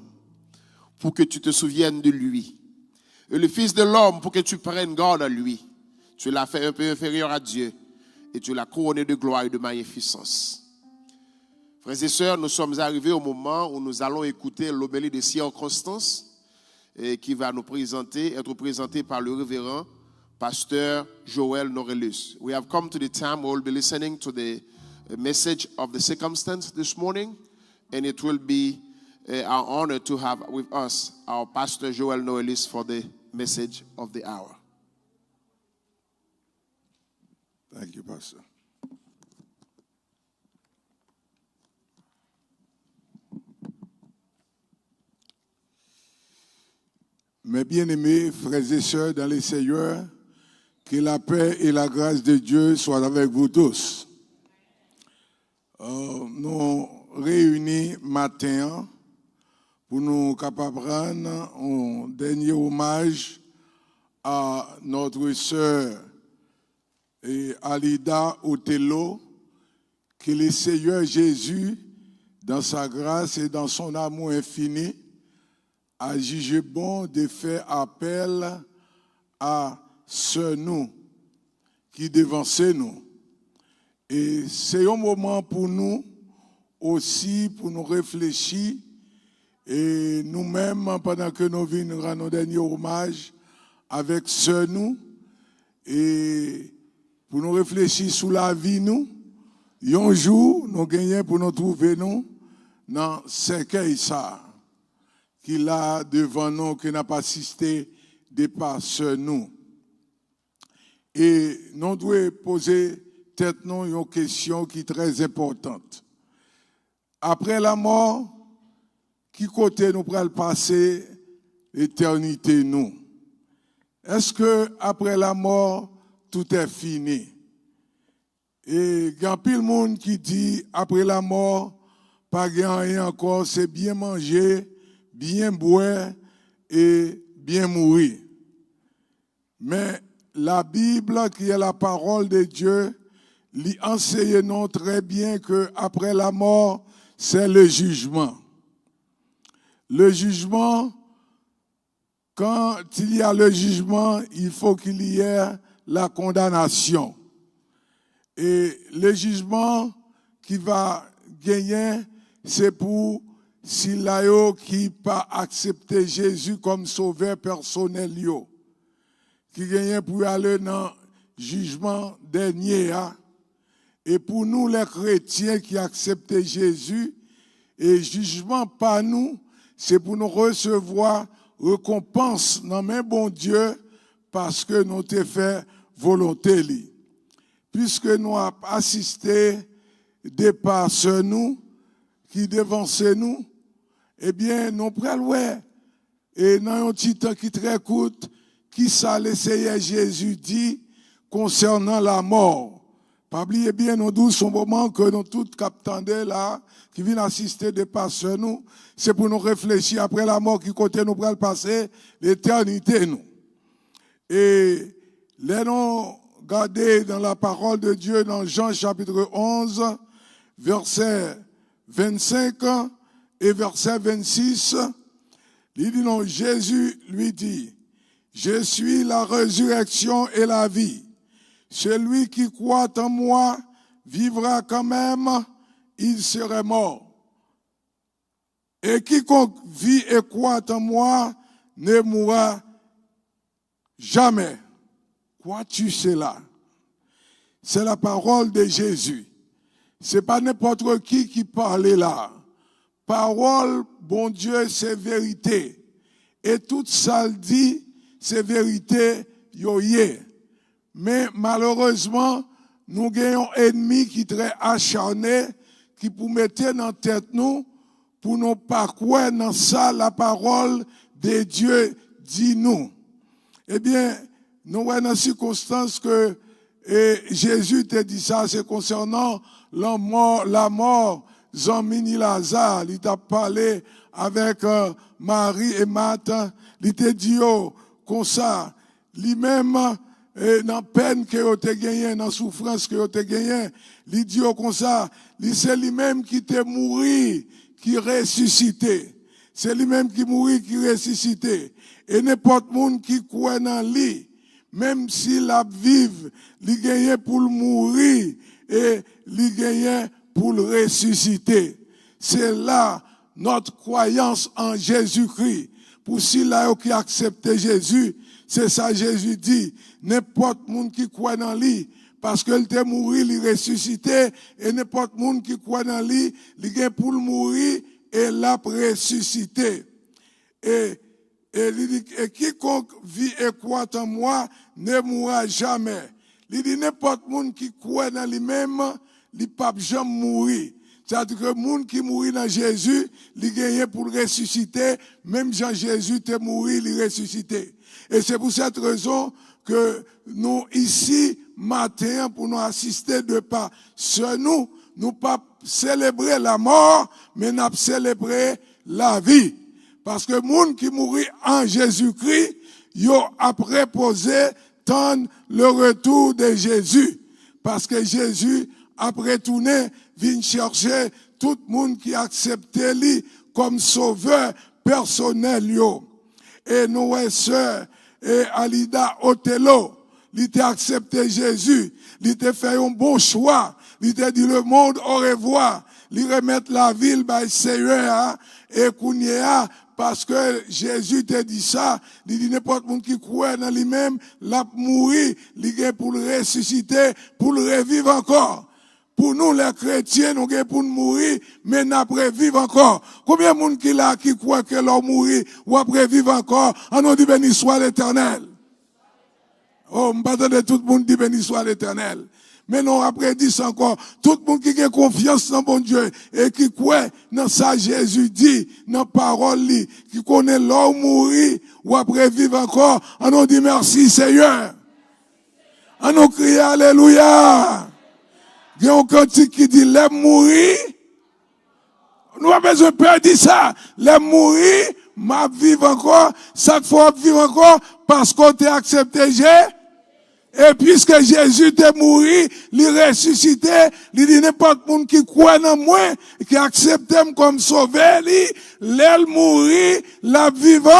pour que tu te souviennes de lui? Et le Fils de l'homme pour que tu prennes garde à lui. Tu l'as fait un peu inférieur à Dieu et tu l'as couronné de gloire et de magnificence. Frères et sœurs, nous sommes arrivés au moment où nous allons écouter l'homélie de circonstances qui va être présenté par le révérend pasteur Joël Norellus. We have come to the time where we'll be listening to the message of the circumstance this morning, and it will be our honor to have with us our pastor Joël Norellus for the message of the hour. Thank you, Pastor. Mes bien-aimés frères et sœurs dans les Seigneurs, que la paix et la grâce de Dieu soient avec vous tous. Nous réunis matin pour nous capables de rendre un dernier hommage à notre sœur Alida Otelo, que le Seigneur Jésus, dans sa grâce et dans son amour infini, a jugé bon de faire appel à ce nous qui devançait nous. Et c'est un moment pour nous aussi, pour nous réfléchir, et nous-mêmes, pendant que nous venons rendre nos derniers hommages avec ce nous, et pour nous réfléchir sur la vie, nous, un jour, nous gagnons pour nous trouver, nous, dans ce cercueil ça, qu'il a devant nous, qui n'a pas assisté de par ce nous. Et nous devons poser tête nous une question qui est très importante. Après la mort, qui côté nous pourrons passer l'éternité nous? Est-ce que après la mort, tout est fini? Et il y a pile monde qui dit après la mort, pas rien encore, c'est bien manger, bien boire et bien mourir. Mais la Bible, qui est la parole de Dieu, lui enseigne nous très bien que après la mort, c'est le jugement. Le jugement, quand il y a le jugement, il faut qu'il y ait la condamnation. Et le jugement qui va gagner, c'est pour s'il y a qui pas accepté Jésus comme sauveur personnel, qui gagne pour aller dans le jugement dernier. Et pour nous, les chrétiens qui acceptent Jésus, et jugement pas nous, c'est pour nous recevoir récompense dans main bon Dieu parce que nous t'ai fait volonté li. Puisque nous avons assisté de par ce nous qui devançait nous, eh bien, nous prenons et dans un petit temps qui très court, qui ça le Seigneur Jésus dit concernant la mort. Pas oublier bien, nous douze son moment que nous tous captandés là, qui viennent assister de par ce nous, c'est pour nous réfléchir après la mort qui côté nous prenons passer l'éternité nous. Et les nous regardez dans la parole de Dieu dans Jean chapitre 11, verset 25 et verset 26, il dit non, Jésus lui dit, je suis la résurrection et la vie. Celui qui croit en moi vivra quand même, il serait mort. Et quiconque vit et croit en moi ne mourra jamais. Crois-tu cela? C'est la parole de Jésus. C'est pas n'importe qui parle là. Parole, bon Dieu, c'est vérité. Et tout ça le dit, c'est vérité, yoye. Mais malheureusement, nous gagnons un ennemi qui est très acharné, qui pour mettre dans la tête nous, pour nous pas croire dans ça, la parole de Dieu dit nous. Eh bien, nous voyons dans la circonstance que Jésus te dit ça, c'est concernant la mort, Zamini Lazare, il t'a parlé avec Marie et Marthe, il t'a dit comme ça, lui-même, dans la peine que vous avez gagné, dans la souffrance que vous avez gagné, il dit comme ça, c'est lui-même qui t'a mouru, qui ressuscité. C'est lui-même qui mourit, qui ressuscité. Et n'importe monde qui croit dans lui, même s'il a vive, il gagne pour le mourir et il gagne pour le ressusciter. C'est là notre croyance en Jésus-Christ. Pour ceux-là qui acceptent Jésus, c'est ça Jésus dit. N'importe monde qui croit dans lui, parce qu'il était mort, il est ressuscité, et n'importe monde qui croit dans lui, il gagne pour le mourir et l'a ressuscité. Et quiconque vit et croit en moi ne mourra jamais. Il dit n'importe monde qui croit dans lui-même, il ne peut jamais mourir. C'est-à-dire que le monde qui mourit dans Jésus, il gagne pour le ressusciter, même Jean-Jésus est mort, il est ressuscité. Et c'est pour cette raison que nous, ici, matin, pour nous assister de pas ce nous pas célébrer la mort, mais nous célébrer la vie. Parce que le monde qui mourit en Jésus-Christ, il a préposé tant le retour de Jésus. Parce que Jésus après tourner, vient chercher tout le monde qui accepte lui comme sauveur personnel. Yo. Et nous, sœurs, et Alida Othello, il t'a accepté Jésus, il t'a fait un bon choix, il t'a dit le monde au revoir, il remettre la ville by Seigneur et Kounia, parce que Jésus t'a dit ça, il dit n'importe qui qui croit dans lui-même, l'a mourir, il est pour le ressusciter, pour le revivre encore. Pour nous, les chrétiens, nous sommes pour nous mourir, mais nous après vivre encore. Combien de monde qui là, qui croit que l'on mourir, ou après vivre encore, on nous dit béni soit l'Éternel. Oh, je ne de tout le monde dit béni soit l'Éternel. Mais non, après dit encore, tout le monde qui a confiance dans bon Dieu, et qui croit dans ça, Jésus dit, dans parole, qui connaît l'homme mourir, ou après vivre encore, on nous dit merci Seigneur. On nous crie alléluia. Il y a un cantique qui dit, les mourir, nous avons besoin de perdre ça, les mourir, ma vivre encore, chaque fois vivre encore, parce qu'on t'a accepté Jésus. Et puisque Jésus t'est mouru, il ressuscité, il dit n'importe qui qui croit en moi, qui accepte comme sauveur, l'aile mourir, la vivant,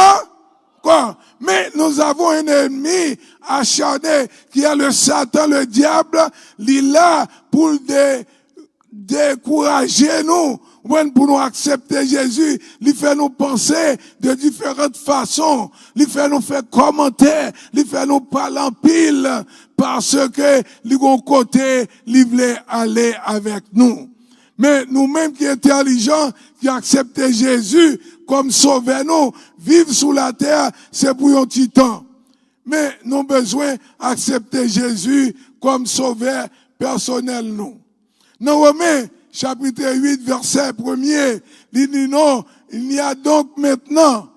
quoi. Mais nous avons un ennemi acharné qui a le Satan, le diable, il est là pour décourager nous. Pour nous accepter Jésus, il fait nous penser de différentes façons. Il fait nous faire commentaires, il fait nous parler en pile, parce que il bon côté, il voulait aller avec nous. Mais nous-mêmes qui intelligents, qui acceptons Jésus comme sauveur nous, vivre sous la terre, c'est pour un petit temps. Mais nous avons besoin d'accepter Jésus comme sauveur personnel nous. Dans Romains, chapitre 8, verset 1er, il dit non, il n'y a donc maintenant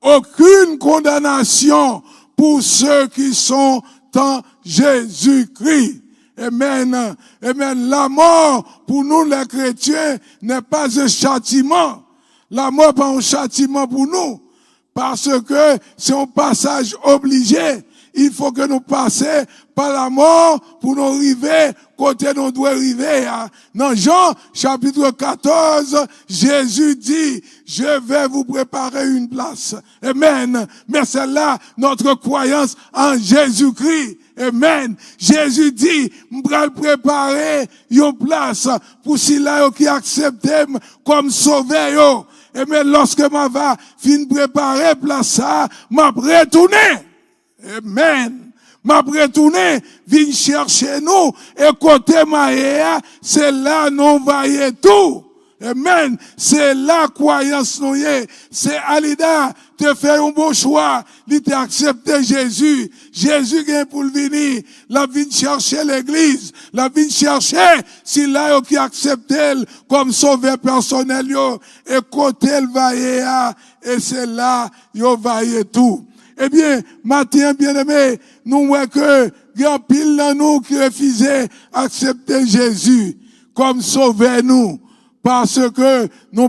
aucune condamnation pour ceux qui sont en Jésus-Christ. Amen. Amen. La mort, pour nous les chrétiens, n'est pas un châtiment. La mort n'est pas un châtiment pour nous. Parce que c'est un passage obligé. Il faut que nous passions par la mort pour nous arriver côté nous doit arriver. Dans Jean, chapitre 14, Jésus dit, je vais vous préparer une place. Amen. Mais c'est là notre croyance en Jésus-Christ. Amen. Jésus dit, je vais préparer une place pour ceux qui acceptent comme sauveur. Et mais lorsque je vais fin préparer place ça, je vais retourner. Amen. M'a retourné, vient chercher nous, et côté Maïa, c'est là nous voyons tout. Amen. C'est la croyance nous est. C'est Alida, te fait un bon choix, il t'a accepté Jésus. Jésus vient pour le venir, la vient chercher l'église, la vient chercher, si là, qui accepte elle comme sauveur personnel, yo, et côté elle va et c'est là, yo voyez tout. Eh bien, matin, bien-aimé, nous voyons que, il y a pile dans nous qui refusaient accepter Jésus comme sauveur nous. Parce que nous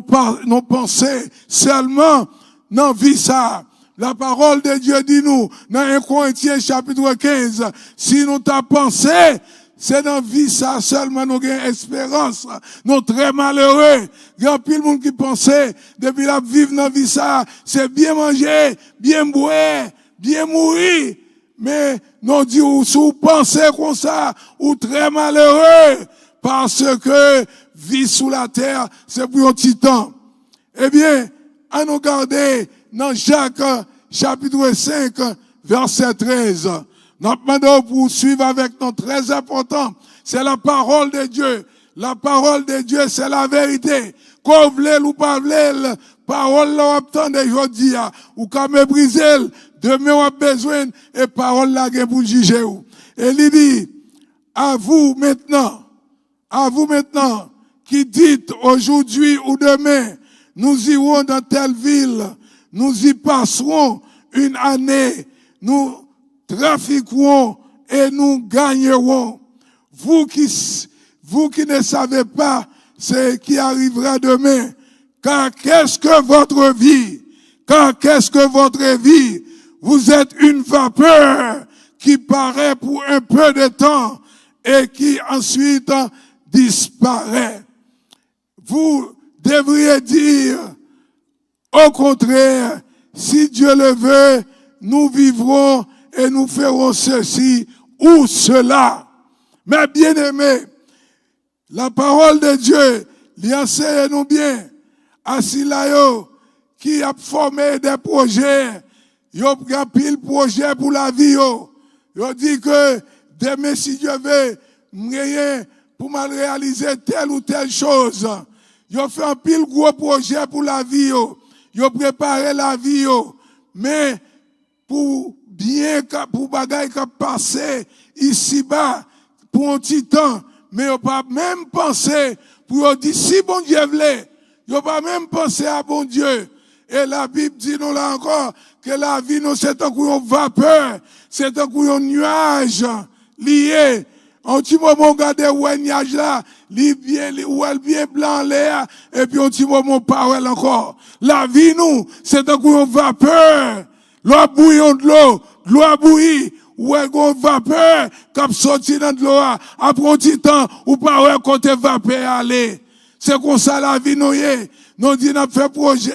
pensons seulement dans vie ça. La parole de Dieu dit nous, dans 1 Corinthiens chapitre 15, si nous t'as pensé, c'est dans vie ça seulement nous avons espérance. Nous très malheureux. Il y a pile de monde qui pensait, depuis la vivre dans vie ça, c'est bien manger, bien boire, bien mourir. Mais nous disons, si vous pensez comme ça, ou très malheureux, parce que vie sous la terre, c'est pour un petit temps. Eh bien, à nous garder dans Jacques chapitre 5, verset 13. Nous demandons pour suivre avec nous très important. C'est la parole de Dieu. La parole de Dieu, c'est la vérité. Qu'on vle ou pas vle, parole là obtendre aujourd'hui, ou quand me briser, demain on a besoin, et parole là pour juger. Et il dit, à vous maintenant, qui dites aujourd'hui ou demain, nous irons dans telle ville, nous y passerons une année, nous trafiquerons et nous gagnerons. Vous qui ne savez pas ce qui arrivera demain, car qu'est-ce que votre vie? Vous êtes une vapeur qui paraît pour un peu de temps et qui ensuite disparaît. Vous devriez dire, au contraire, si Dieu le veut, nous vivrons et nous ferons ceci ou cela. Mais bien aimés, la parole de Dieu, lui enseigne nous bien. Assis là, qui a formé des projets, il a pile projet pour la vie. Il dit que demain, si Dieu veut, rien pour mal réaliser telle ou telle chose. Il a fait un pile gros projet pour la vie. Il a préparé la vie. Mais pour bien, pour bagaille qui passer ici-bas, pour un petit temps, mais il n'a pas même pensé pour dire si bon Dieu voulait. Il n'a pas même pensé à bon Dieu. Et la Bible dit nous là encore que la vie, nous, c'est un coup de vapeur, c'est un coup de nuage lié. Un petit moment, on regarde le nuage là, il bien blanc l'air, et puis un petit moment, parole encore. La vie, nous, c'est un coup de vapeur. L'eau bouillon de l'eau a bouilli, ou est une vapeur, qui sorti dans de l'eau, après un petit temps, ou pas ouais, côté vapeur aller. C'est comme ça la vie, nous, nous disons, nous fait projet,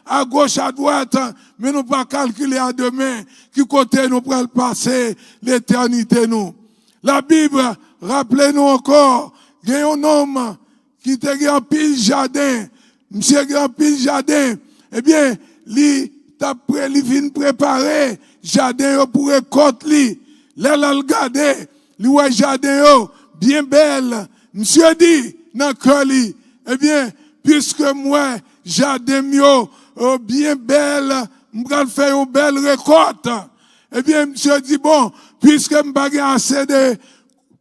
à gauche, à droite, mais nous pas calculer à demain, qui côté nous pourrons passer l'éternité, nous. La Bible, rappelez-nous encore, il y a un homme qui était grand pile jardin, monsieur grand pile jardin, eh bien, il vient préparer jardin pour récolter. Là, le garder, lui, ouais, jardin, bien belle. Monsieur dit, dans le eh bien, puisque moi, jardin bien belle, m'gal faire une belle récolte. Eh bien, monsieur dit, bon, puisque m'bagay assez de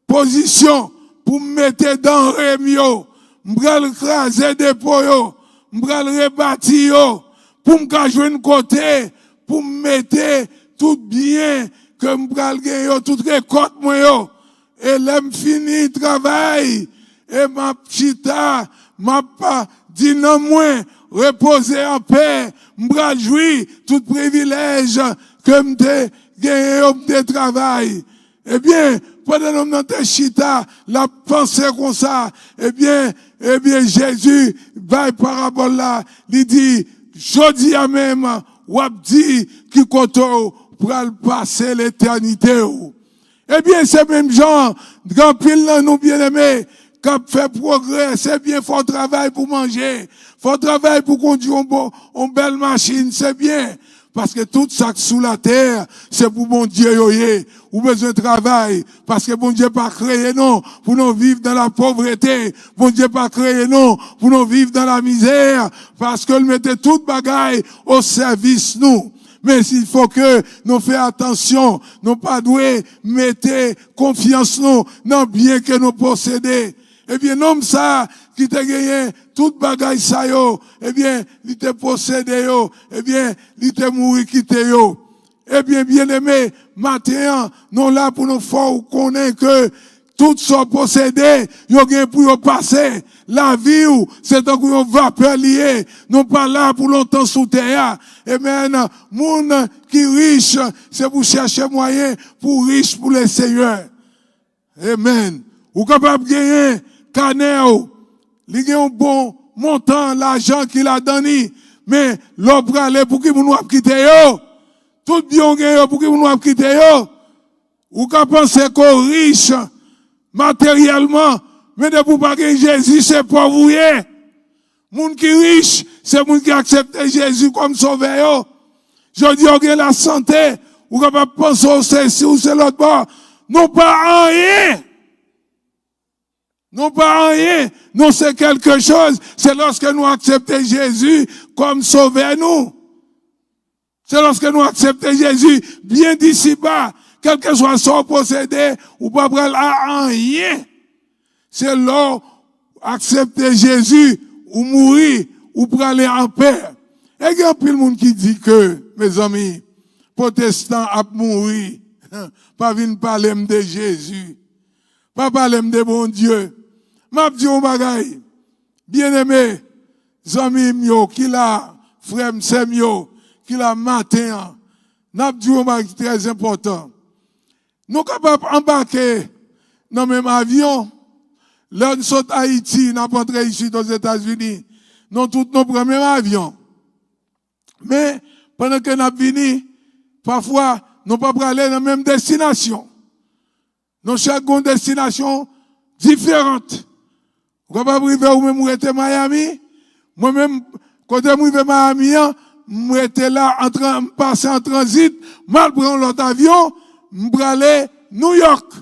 position pour me mettre dans remio, m'gal craser des poyo, m'gal rebâtir yo, pour m'ka jouer un côté, pour me mettre tout bien, que m'gal gagner toute récolte moi yo. Et l'aime fini travail, et ma chita, m'a pas dit non moins, reposer en paix, m'bra jouir tout privilège que m'te gagné de travail. Eh bien, pendant que nous chita, la pensée comme ça, eh bien, Jésus, by parabole là, il dit, jodi à même, ou a dit, qui koto, pour passer l'éternité. Eh bien, c'est même gens, grand pile nous bien aimés, qui fait progrès, c'est bien, faut travail pour manger, faut travail pour conduire une belle machine, c'est bien. Parce que tout ça sous la terre, c'est pour bon Dieu yoye, ou besoin de travail. Parce que bon Dieu pas créé non, pour nous vivre dans la pauvreté. Bon Dieu pas créé non, pour nous vivre dans la misère. Parce que nous mettez toute bagaille au service nous. Mais il faut que nous fassions attention, nous pas doué mettre confiance nous dans bien que nous possédons. Eh bien, l'homme ça, qui t'a gagné toute bagaille ça yo, eh bien, il t'a possédé yo, eh bien, il t'a mouru quitté yo. Eh bien, bien aimé, maintenant, nous là pour nous faire connaître que tout sont possédé, yo gagne pour yo passer. La vie ou, c'est un coup de vapeur lié. Nous pas là pour longtemps sous terre. Et maintenant, moun qui riche, c'est pour chercher moyen pour riche pour les seigneurs. Amen. Ou capable de gagner, canel, il gagne un bon montant, l'argent qu'il a donné. Mais, l'opre aller pour qui vous nous quitter yo. Tout bien gagne pour qui vous nous quitter yo. Ou capable penser qu'on riche, matériellement, mais de pour pas que Jésus, c'est pauvre. Moun qui riche, c'est moun qui accepte Jésus comme sauveur. Je dis, on a la santé, ou capable penser au ceci ou c'est l'autre bord. Non pas rien. Non pas rien. Non, c'est quelque chose. C'est lorsque nous acceptons Jésus comme sauveur nous. C'est lorsque nous acceptons Jésus bien d'ici-bas, quel que soit son possédé, ou pas prendre à rien. C'est là, accepter Jésus, ou mourir, ou pour aller en paix. Et il y a plus de monde qui dit que, mes amis, protestants a mouru, pas venir parler de Jésus, pas parler de bon Dieu. M'a dit un bagay, bien aimé, amis mio, qui l'a, frère mio, qui l'a matin, n'a dit un bagay très important. Nous capables d'embarquer dans le même avion. Là, nous sommes à Haïti, nous avons rentré ici aux États-Unis. Nous tous nous prenons le même avion. Mais, pendant que nous avons venu, parfois, nous ne pouvons pas aller dans la même destination. Nous avons une destination différente. Vous ne pouvez pas arriver où même vous êtes Miami. Moi-même, quand je suis arrivé à Miami, je suis là, passer en transit, mal prendre l'autre avion, je vais aller New York.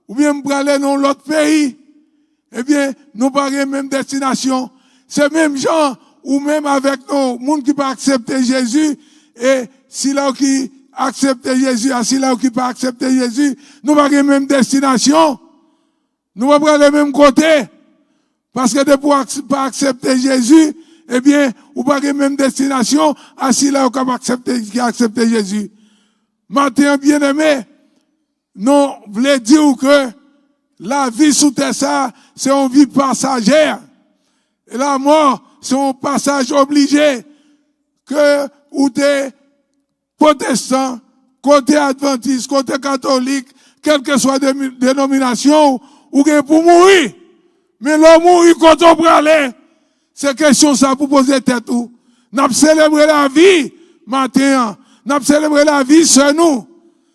Ou bien je vais aller dans l'autre pays. Eh bien, nous pas la même destination. C'est même gens, ou même avec nous, gens qui pas accepter Jésus, et si là qui accepte Jésus, et si là qui pas accepter Jésus, nous pas la même destination. Nous pas aller même côté. Parce que de pour pas accepter Jésus, eh bien, ou pas la même destination, à si là qui pas accepter Jésus. Matin, bien aimé, nous voulons dire que la vie sous terre, ça, c'est une vie passagère. Et la mort, c'est un passage obligé. Que, ou t'es protestant, côté adventiste, côté catholique, quelle que soit la dénomination, ou que pour mourir. Mais l'homme mourir quand on peut aller, c'est question ça pour poser tête ou. N'a célébré la vie, matin. N'a célébré la vie sur nous.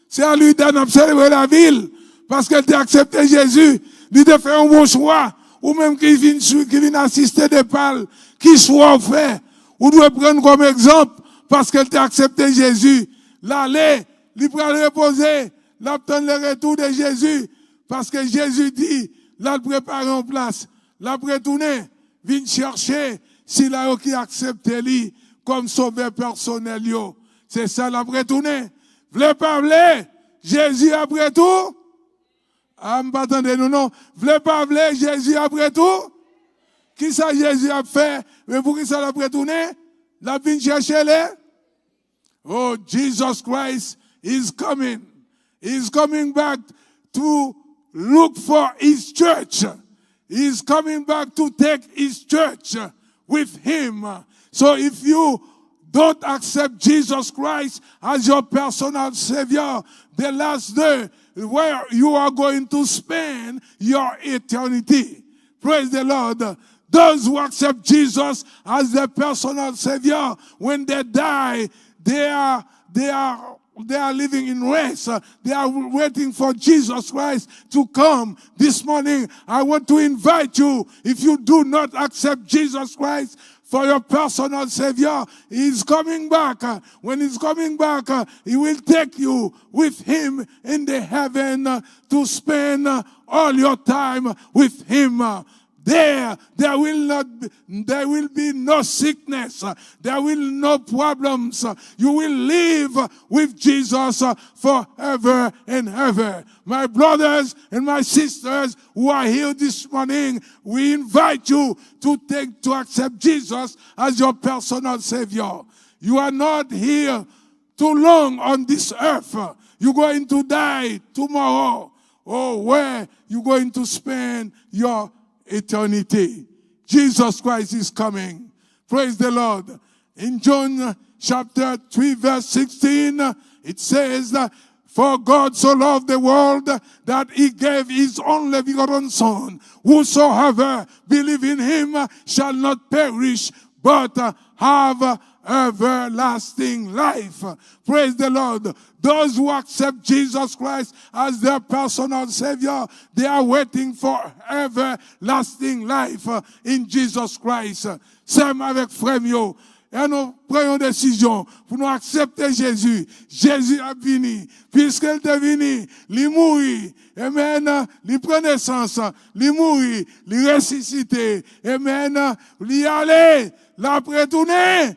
C'est à lui de célébrer la ville. Parce qu'elle t'a accepté Jésus. Il t'a fait un bon choix. Ou même qui vient assister des pales. Qui soit fait. Ou doit prendre comme exemple. Parce qu'elle t'a accepté Jésus. L'aller, il peut reposer. L'attendre le retour de Jésus. Parce que Jésus dit, là, préparer en place. Là, retourner. Viens chercher. Si là, qui accepte lui comme sauveur personnel, yo. C'est ça, là, retourner. V'lez pas v'lez, Jésus après tout? Ah, m'attendez, non. V'lez pas v'lez, Jésus après tout? Qui ça Jésus a fait? Mais pour qui ça l'a retourné? La vient chercher les? Oh, Jesus Christ is coming. He's coming back to look for his church. He's coming back to take his church with him. So if you don't accept Jesus Christ as your personal Savior, the last day where you are going to spend your eternity. Praise the Lord. Those who accept Jesus as their personal Savior, when they die, they are living in rest. They are waiting for Jesus Christ to come. This morning, I want to invite you, if you do not accept Jesus Christ for your personal Savior, He's coming back. When He's coming back, He will take you with Him in the heaven to spend all your time with Him. There will be no sickness. There will no problems. You will live with Jesus forever and ever. My brothers and my sisters who are here this morning, we invite you to accept Jesus as your personal Savior. You are not here too long on this earth. You're going to die tomorrow. Oh, where you going to spend your eternity. Jesus Christ is coming. Praise the Lord. In John chapter 3 verse 16, it says, for God so loved the world that He gave His only begotten Son. Whosoever believe in Him shall not perish, but have everlasting life. Praise the Lord. Those who accept Jesus Christ as their personal Savior, they are waiting for everlasting life in Jesus Christ. Sème avec frère yo. Et nous prenons décision pour nous accepter Jésus. Jésus a venu. Puisqu'il est venu, il mourit. Amen. Il prend naissance. Il mourit. Il ressuscité. Amen. Il allait. L'après tourner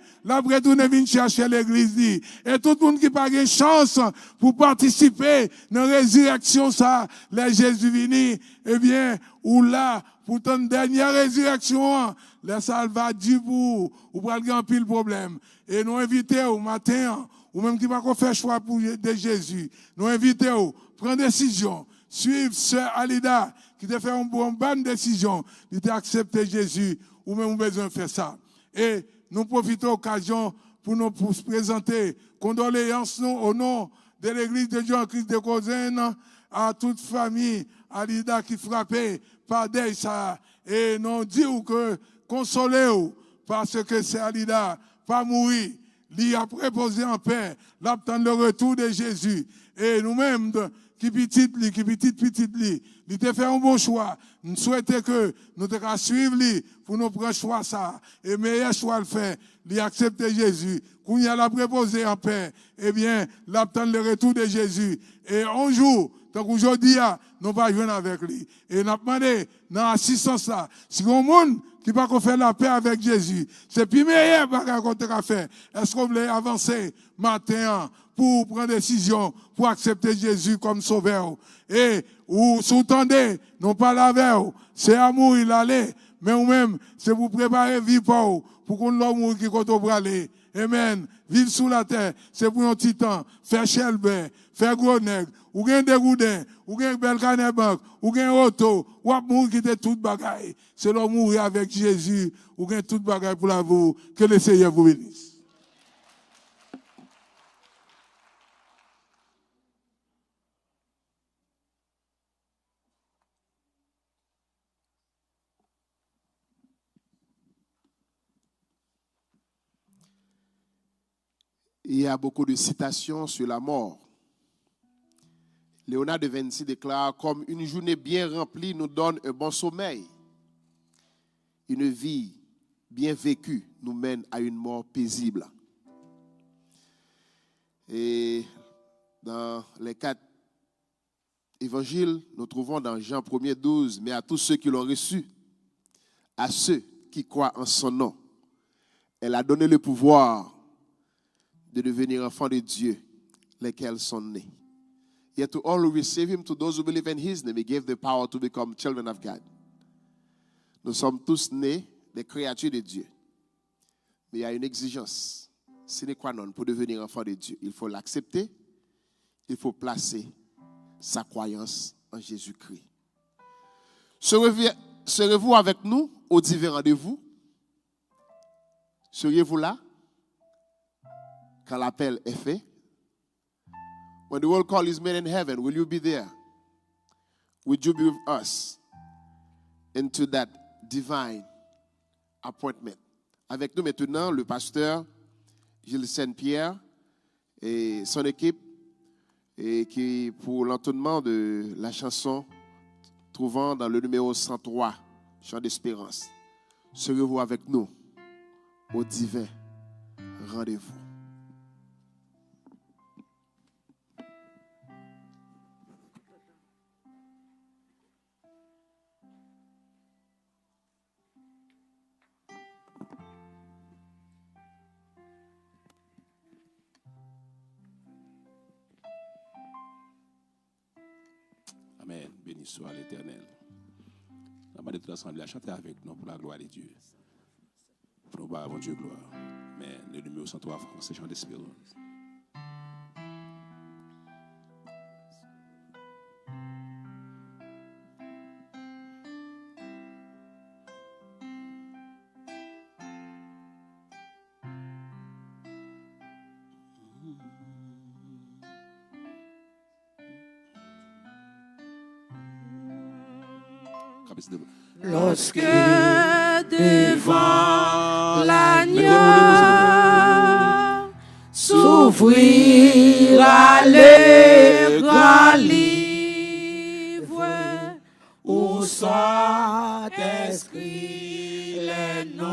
vient chercher l'église. Et tout le monde qui n'a pas de chance pour participer dans la résurrection, ça, les Jésus vini, eh bien, ou là, pour ton dernière résurrection, les salva du bout, ou pas le pile problème. Et nous invitons au matin, ou même qui va faire choix pour de Jésus, nous invitons, prendre décision, suivre Sœur Alida, qui te fait une bonne décision, de t'accepter Jésus, ou même besoin de faire ça. Et nous profitons de l'occasion pour nous présenter condoléances au nom de l'église de Jean-Christ de Cozen à toute famille Alida qui frappé par des ça et non dit ou que consolez ou parce que c'est Alida pas mourir, lui a préposé en paix, l'attendre le retour de Jésus et nous-mêmes qui petite li, il te fait un bon choix. Nous souhaitons que nous te suivre lui pour nous prendre choix ça et meilleur choix le faire, lui accepter Jésus. Quand il a la préposé en paix, eh bien, l'attendre le retour de Jésus et un jour tant qu'aujourd'hui, nous pas jouer avec lui. Et nous avons demandé, dans l'assistance là, si on monde qui va faire la paix avec Jésus, c'est plus meilleur qu'on a fait. Est-ce qu'on voulait avancer matin pour prendre décision, pour accepter Jésus comme sauveur? Et, ou sous-tendez, non pas la veille, c'est amour, il allait, mais ou même, c'est pour préparer vie pour qu'on l'homme qui compte au bras aller. Amen. Vivre sous la terre, c'est pour un petit temps. Faire chelbe, faire gros nègre, ou gain des goudins, ou gain bel canebank, ou gain auto, ou mourir qui était toute bagaille. C'est l'homme mourir avec Jésus, ou gain toute bagaille pour la vous. Que le Seigneur vous bénisse. Il y a beaucoup de citations sur la mort. Léonard de Vinci déclare: comme une journée bien remplie nous donne un bon sommeil, une vie bien vécue nous mène à une mort paisible. Et dans les 4 évangiles, nous trouvons dans Jean 1er 12, mais à tous ceux qui l'ont reçu, à ceux qui croient en son nom, elle a donné le pouvoir de devenir enfants de Dieu, lesquels sont nés. Yet to all who receive him, to those who believe in his name, he gave the power to become children of God. Nous sommes tous nés des créatures de Dieu. Mais il y a une exigence, sine qua non, pour devenir enfant de Dieu. Il faut l'accepter, il faut placer sa croyance en Jésus-Christ. Serez-vous avec nous au divin rendez-vous? Seriez-vous là quand l'appel est fait? When the world call is made in heaven, will you be there? Would you be with us into that divine appointment? Avec nous maintenant, le pasteur Gilles Saint-Pierre et son équipe, et qui pour l'entonnement de la chanson trouvant dans le numéro 103, Chant d'espérance. Serez-vous avec nous au divin rendez-vous? Amen. Béni soit l'Éternel. La demande de toute l'Assemblée à chanter avec nous pour la gloire de Dieu. Pour nous voir avant Dieu gloire. Amen. Le numéro 103 français, Chant d'espérance. Lorsque devant l'agneau s'ouvrira le grand livre où sont inscrits les noms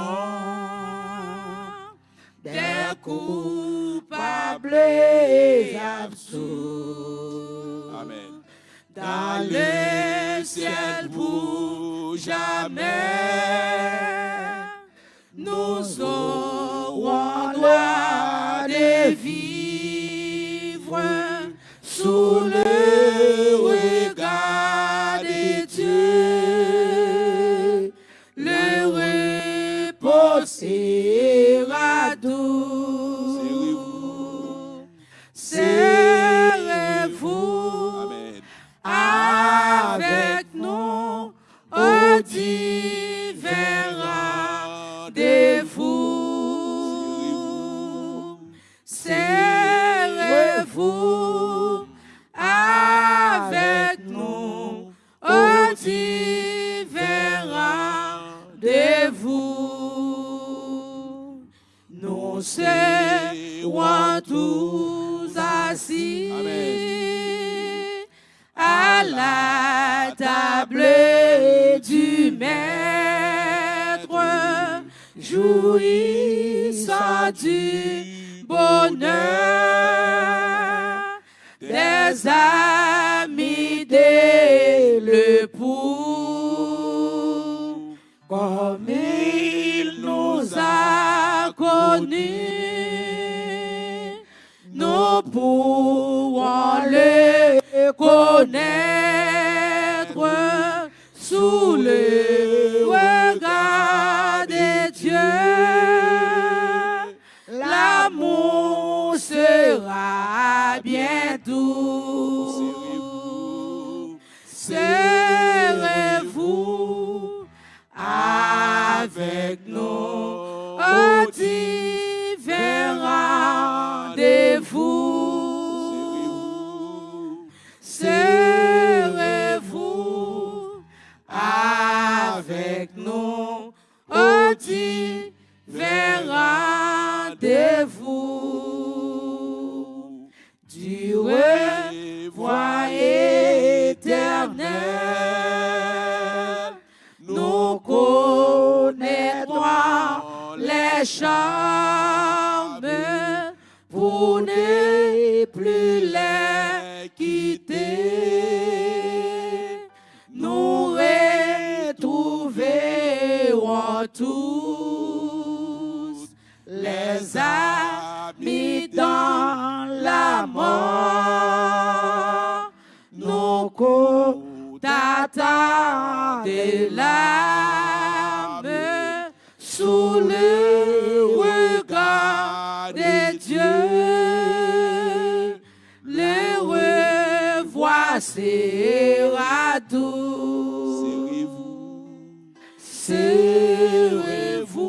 des coupables absous. Amen. Dans le ciel pour jamais, nous aurons droit de vivre sous le regard de Dieu. Le repos sera doux. Serrez-vous avec nous au divin rendez-vous. Serrez-vous avec nous au nous serons tous assis à la table du Maître, jouissant du bonheur des amis de l'époux, comme il nous a connus, nous pourrons le connaître sous le regard de Dieu. L'amour sera bien doux. Serrez-vous avec nous au divin rendez-vous. Serrez-vous avec nous au divin rendez-vous. Du revoir éternel, nous connaîtrons les charmes pour ne plus les quitter. Nous retrouverons tous les amis dans la mort. Nos côtes attendent l'âme sous le regard de Dieu. Le revoir sera doux. Serrez-vous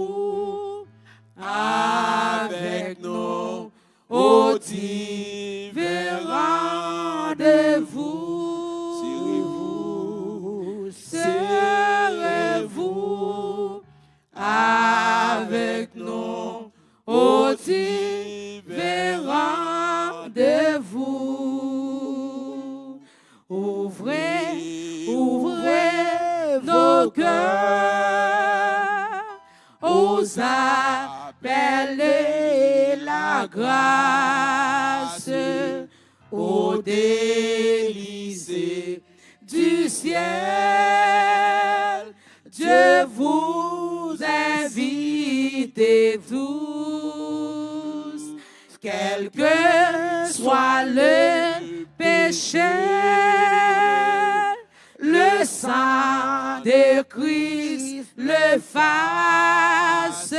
avec nous au divin rendez-vous. Serrez-vous avec nous au divin rendez-vous. Ouvrez nos cœurs aux appels et la grâce, aux délices du ciel. Dieu vous invite tous, quel que soit le péché. Le sang de Christ le fasse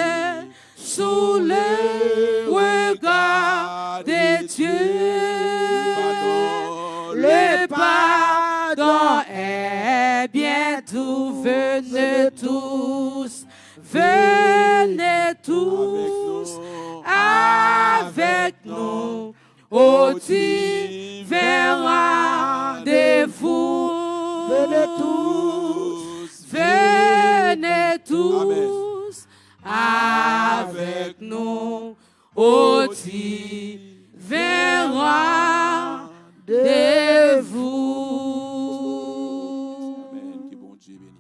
sous le regard de Dieu. Le pardon est bien doux. Venez tous avec nous au divin rendez-vous. Venez tous avec nous au divin rendez-vous. Amen. Que bon Dieu bénisse.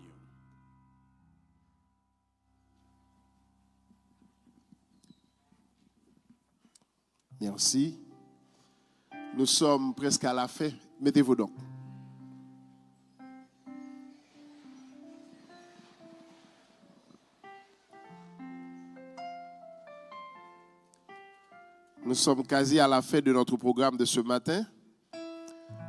Merci. Nous sommes presque à la fin. Mettez-vous donc. Nous sommes quasi à la fin de notre programme de ce matin.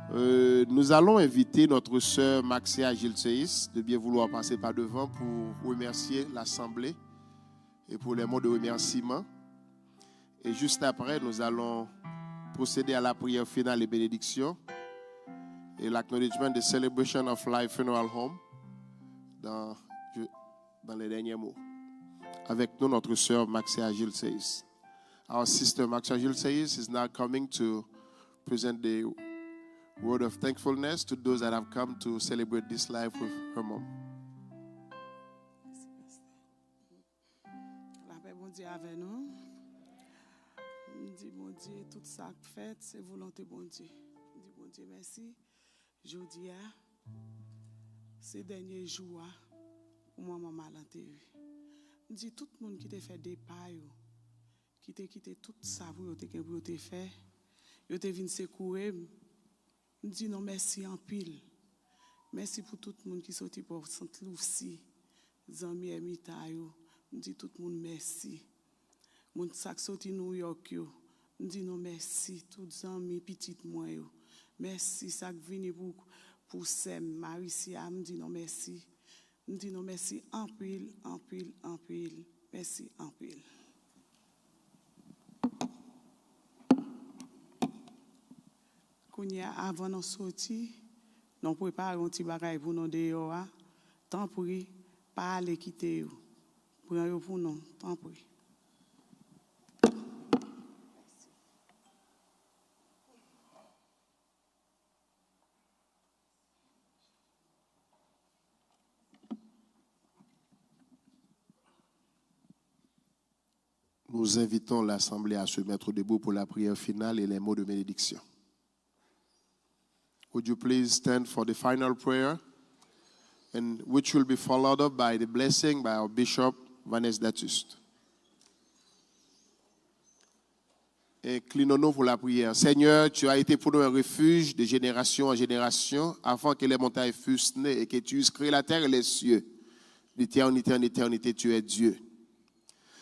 Nous allons inviter notre sœur Maxia Gilseis de bien vouloir passer par devant pour remercier l'Assemblée et pour les mots de remerciement. Et juste après, nous allons procéder à la prière finale et bénédiction et l'acknowledgement de Celebration of Life Funeral Home dans les derniers mots. Avec nous, notre sœur Maxia Gilseis. Our sister Maxia Gilseis is now coming to present the word of thankfulness to those that have come to celebrate this life with her mom. La paix bon Dieu avec nous. Je dis, bon Dieu, tout ça fait, c'est volonté bon Dieu. Je dis, bon Dieu, merci. Je dis, ces derniers jours, pour moi, maman l'a enterré. Je dis, tout le monde qui t'a fait des pas, qui t'a quitté tout ça pour te faire, qui t'a venu secourir, je dis, non, merci en pile. Merci pour tout le monde qui sorti pour Sainte-Lucie, Zami et Mitayo. Je dis, tout le monde, merci. Mon sac sorti New York, je dis, non, merci. Tout les amis, petites moi, merci. Ça vient pour Sem, Maricia, je dis, non, merci. Je dis, non, merci en pile, en pile, en pile. Merci en pile. Avant de sortir, nous préparons un petit bagage pour nous dehors. Tant pis, pas aller quitter. Prenez pour nous, tant pis. Nous invitons l'Assemblée à se mettre debout pour la prière finale et les mots de bénédiction. Would you please stand for the final prayer, and which will be followed up by the blessing by our Bishop, Vanessa Datust. Inclinons-nous pour la prière. Seigneur, tu as été pour nous un refuge de génération en génération, avant que les montagnes fussent nées et que tu eusses créé la terre et les cieux. D'éternité en éternité, tu es Dieu.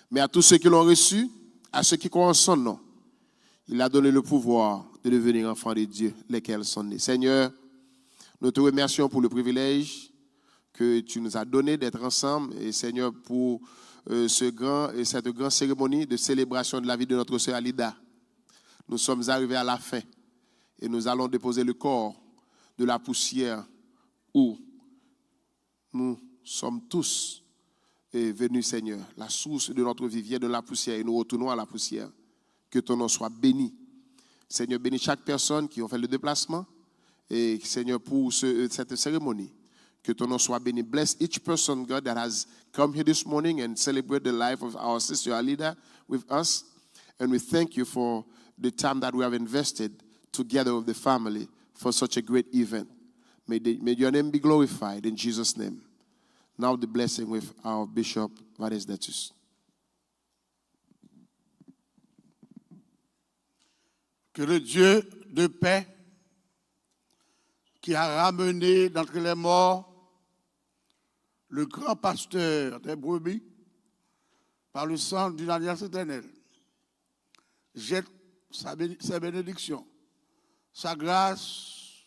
Mais à tous ceux qui l'ont reçu, à ceux qui croient en son nom, il a donné le pouvoir de devenir enfants de Dieu, lesquels sont nés. Seigneur, nous te remercions pour le privilège que tu nous as donné d'être ensemble. Et Seigneur, pour cette grande cérémonie de célébration de la vie de notre sœur Alida. Nous sommes arrivés à la fin et nous allons déposer le corps de la poussière où nous sommes tous venus, Seigneur. La source de notre vie vient de la poussière et nous retournons à la poussière. Que ton nom soit béni. Seigneur, bénis chaque personne qui a fait le déplacement. Et Seigneur, pour cette cérémonie, que ton nom soit béni. Bless each person, God, that has come here this morning and celebrate the life of our sister Alida with us. And we thank you for the time that we have invested together with the family for such a great event. May your name be glorified in Jesus' name. Now the blessing with our Bishop, Vanessa Datust. Que le Dieu de paix, qui a ramené d'entre les morts le grand pasteur des brebis par le sang d'une alliance éternelle, jette sa bénédiction, sa grâce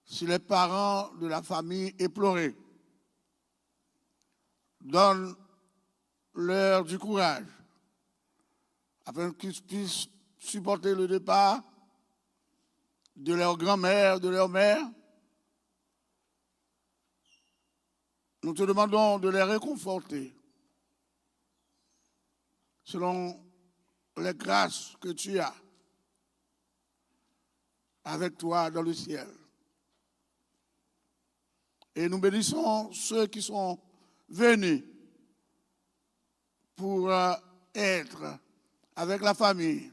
sur les parents de la famille éplorée. Donne-leur du courage afin qu'ils puissent supporter le départ de leur grand-mère, de leur mère. Nous te demandons de les réconforter selon les grâces que tu as avec toi dans le ciel. Et nous bénissons ceux qui sont venus pour être avec la famille.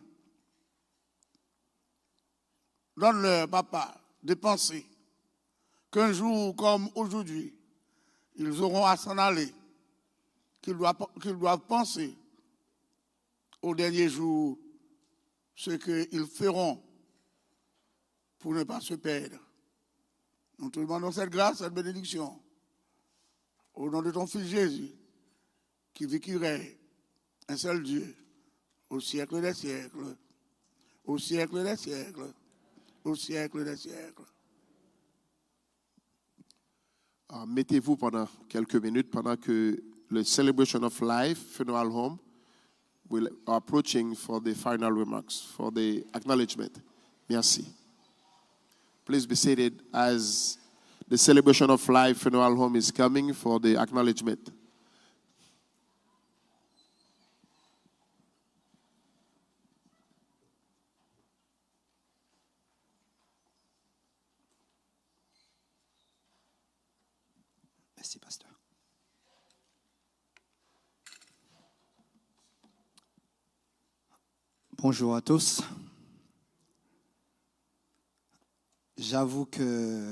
Donne-leur, papa, des pensées qu'un jour comme aujourd'hui, ils auront à s'en aller, qu'ils doivent penser au dernier jour ce qu'ils feront pour ne pas se perdre. Nous te demandons cette grâce, cette bénédiction, au nom de ton Fils Jésus, qui vit, qui règne, un seul Dieu, au siècle des siècles, au siècle des siècles, au siècle des siècles. Mettez-vous pendant quelques minutes pendant que le Celebration of Life Funeral Home will approaching for the final remarks, for the acknowledgement. Merci. Please be seated as the Celebration of Life Funeral Home is coming for the acknowledgement. Merci, pasteur. Bonjour à tous. J'avoue que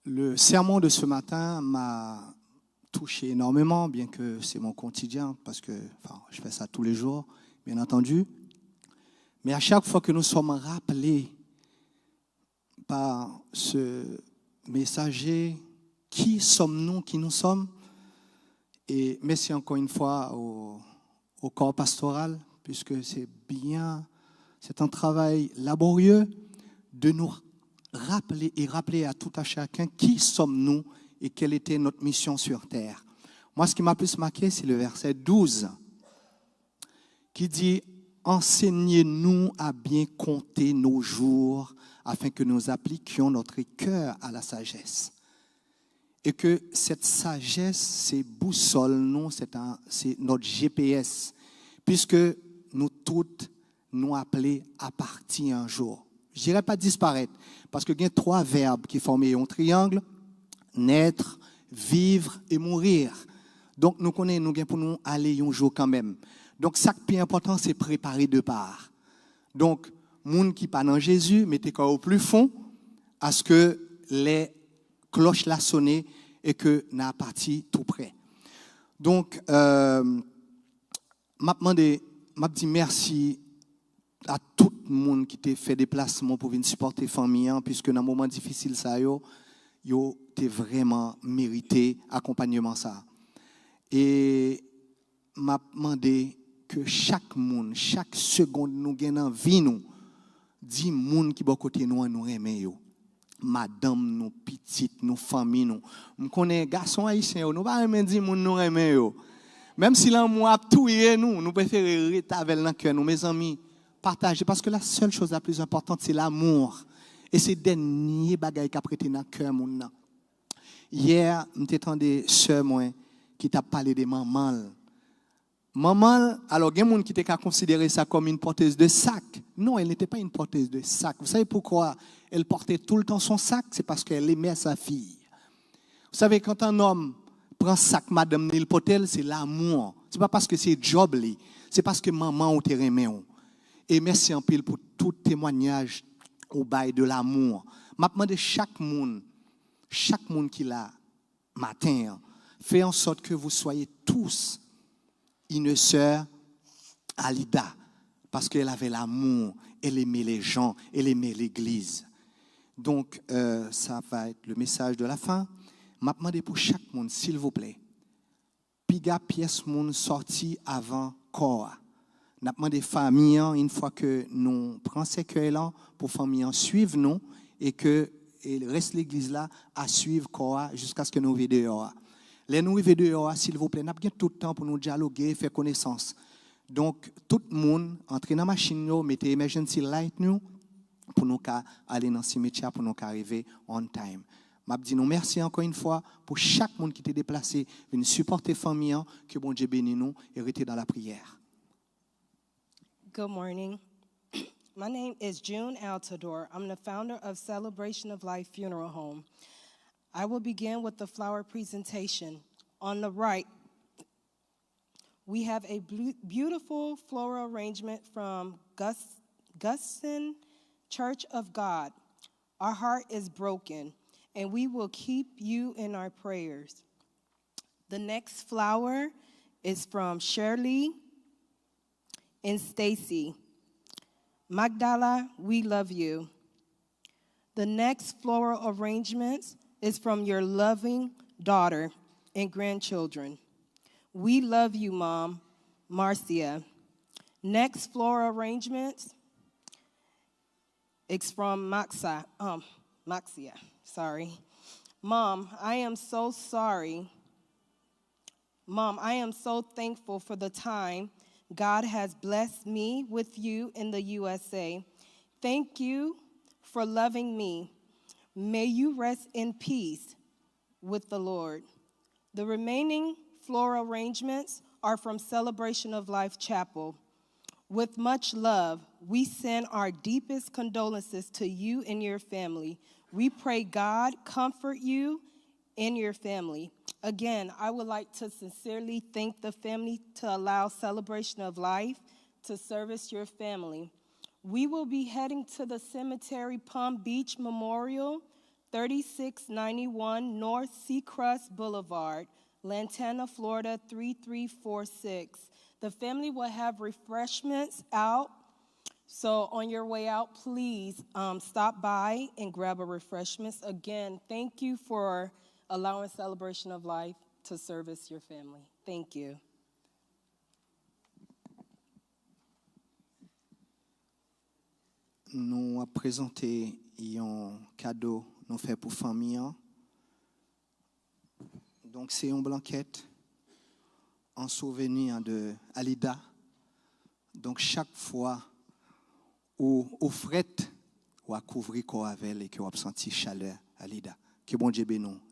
le sermon de ce matin m'a touché énormément, bien que c'est mon quotidien, parce que je fais ça tous les jours, bien entendu. Mais à chaque fois que nous sommes rappelés par ce messager, qui sommes-nous, qui nous sommes? Et merci encore une fois au corps pastoral, puisque c'est un travail laborieux de nous rappeler et rappeler à tout à chacun qui sommes-nous et quelle était notre mission sur terre. Moi, ce qui m'a plus marqué, c'est le verset 12 qui dit « Enseignez-nous à bien compter nos jours afin que nous appliquions notre cœur à la sagesse. » Et que cette sagesse, c'est boussole, nous, c'est notre GPS, puisque nous toutes nous appelons à partir un jour. Je ne dirais pas disparaître, parce qu'il y a 3 verbes qui forment un triangle, naître, vivre et mourir. Donc nous connaissons, nous pour nous aller un jour quand même. Donc ça qui est important, c'est préparer de part. Donc, monde qui pas dans Jésus, mettez quoi au plus fond, à ce que les cloches la sonné et que n'a parti tout près. Donc, m'a dit merci à tout le monde qui t'a fait déplacement pour venir supporter la famille, puisque dans un moment difficile, ça yo t'es vraiment mérité accompagnement ça. Et m'a demandé que chaque monde, chaque seconde nous gagne en vie nous, dit monde qui bon côté nous aimer yo. Madame nous, petite nous, famille nous. On connaît garçon haïtien, nous pas même dire monde nous aimer yo. Même si l'amour a touillé nous préférons rester avec dans cœur nous mes amis. Partager, parce que la seule chose la plus importante, c'est l'amour. Et c'est le dernier bagage qui a prêté dans le cœur. Hier, je t'entendais sœur qui t'a parlé de maman. Maman, alors il y a des gens qui t'a considéré ça comme une porteuse de sac. Non, elle n'était pas une porteuse de sac. Vous savez pourquoi elle portait tout le temps son sac? C'est parce qu'elle aimait sa fille. Vous savez, quand un homme prend sac, madame Nil Potel, c'est l'amour. Ce n'est pas parce que c'est job, c'est parce que maman ou t'es aimé. Et merci en pile pour tout témoignage au bail de l'amour. Je demande chaque monde qui l'a matin, fait en sorte que vous soyez tous une sœur Alida, parce qu'elle avait l'amour, elle aimait les gens, elle aimait l'église. Donc, ça va être le message de la fin. Je demande pour chaque monde, s'il vous plaît, piga pièce monde sorti avant corps. Nous avons des familles, une fois que nous prenons ces cueils-là, pour familles suivre nous et que reste l'église là à suivre quoi jusqu'à ce que nous arrivions dehors. Les nous arrivons dehors, s'il vous plaît, nous avons tout le temps pour nous dialoguer, faire connaissance. Donc, tout le monde, entrez dans la machine, mettez emergency light nous pour nous aller dans le cimetière, pour nous arriver on time. Je dis nous merci encore une fois pour chaque monde qui était déplacé, venir supporter la famille, que bon Dieu bénisse nous et rester dans la prière. Good morning. My name is June Altador. I'm the founder of Celebration of Life Funeral Home. I will begin with the flower presentation. On the right, we have a beautiful floral arrangement from Guston Church of God. Our heart is broken, and we will keep you in our prayers. The next flower is from Shirley and Stacy. Magdala, we love you. The next floral arrangement is from your loving daughter and grandchildren. We love you, Mom, Marcia. Next floral arrangement is from Maxia. Sorry. Mom, I am so sorry. Mom, I am so thankful for the time God has blessed me with you in the USA. Thank you for loving me. May you rest in peace with the Lord. The remaining floral arrangements are from Celebration of Life Chapel. With much love, we send our deepest condolences to you and your family. We pray God comfort you and your family. Again, I would like to sincerely thank the family to allow Celebration of Life to service your family. We will be heading to the cemetery Palm Beach Memorial, 3691 North Seacrest Boulevard, Lantana, Florida 3346. The family will have refreshments out. So on your way out, please stop by and grab a refreshments. Again, thank you for allowing Celebration of Life to service your family. Thank you. Nous avons présenté un cadeau nous fait pour famille. Donc c'est une blanquette en souvenir de Alida. Donc chaque fois où fret ou à couvrir corps avec elle et que vous senti chaleur Alida. Que bon Dieu bénisse.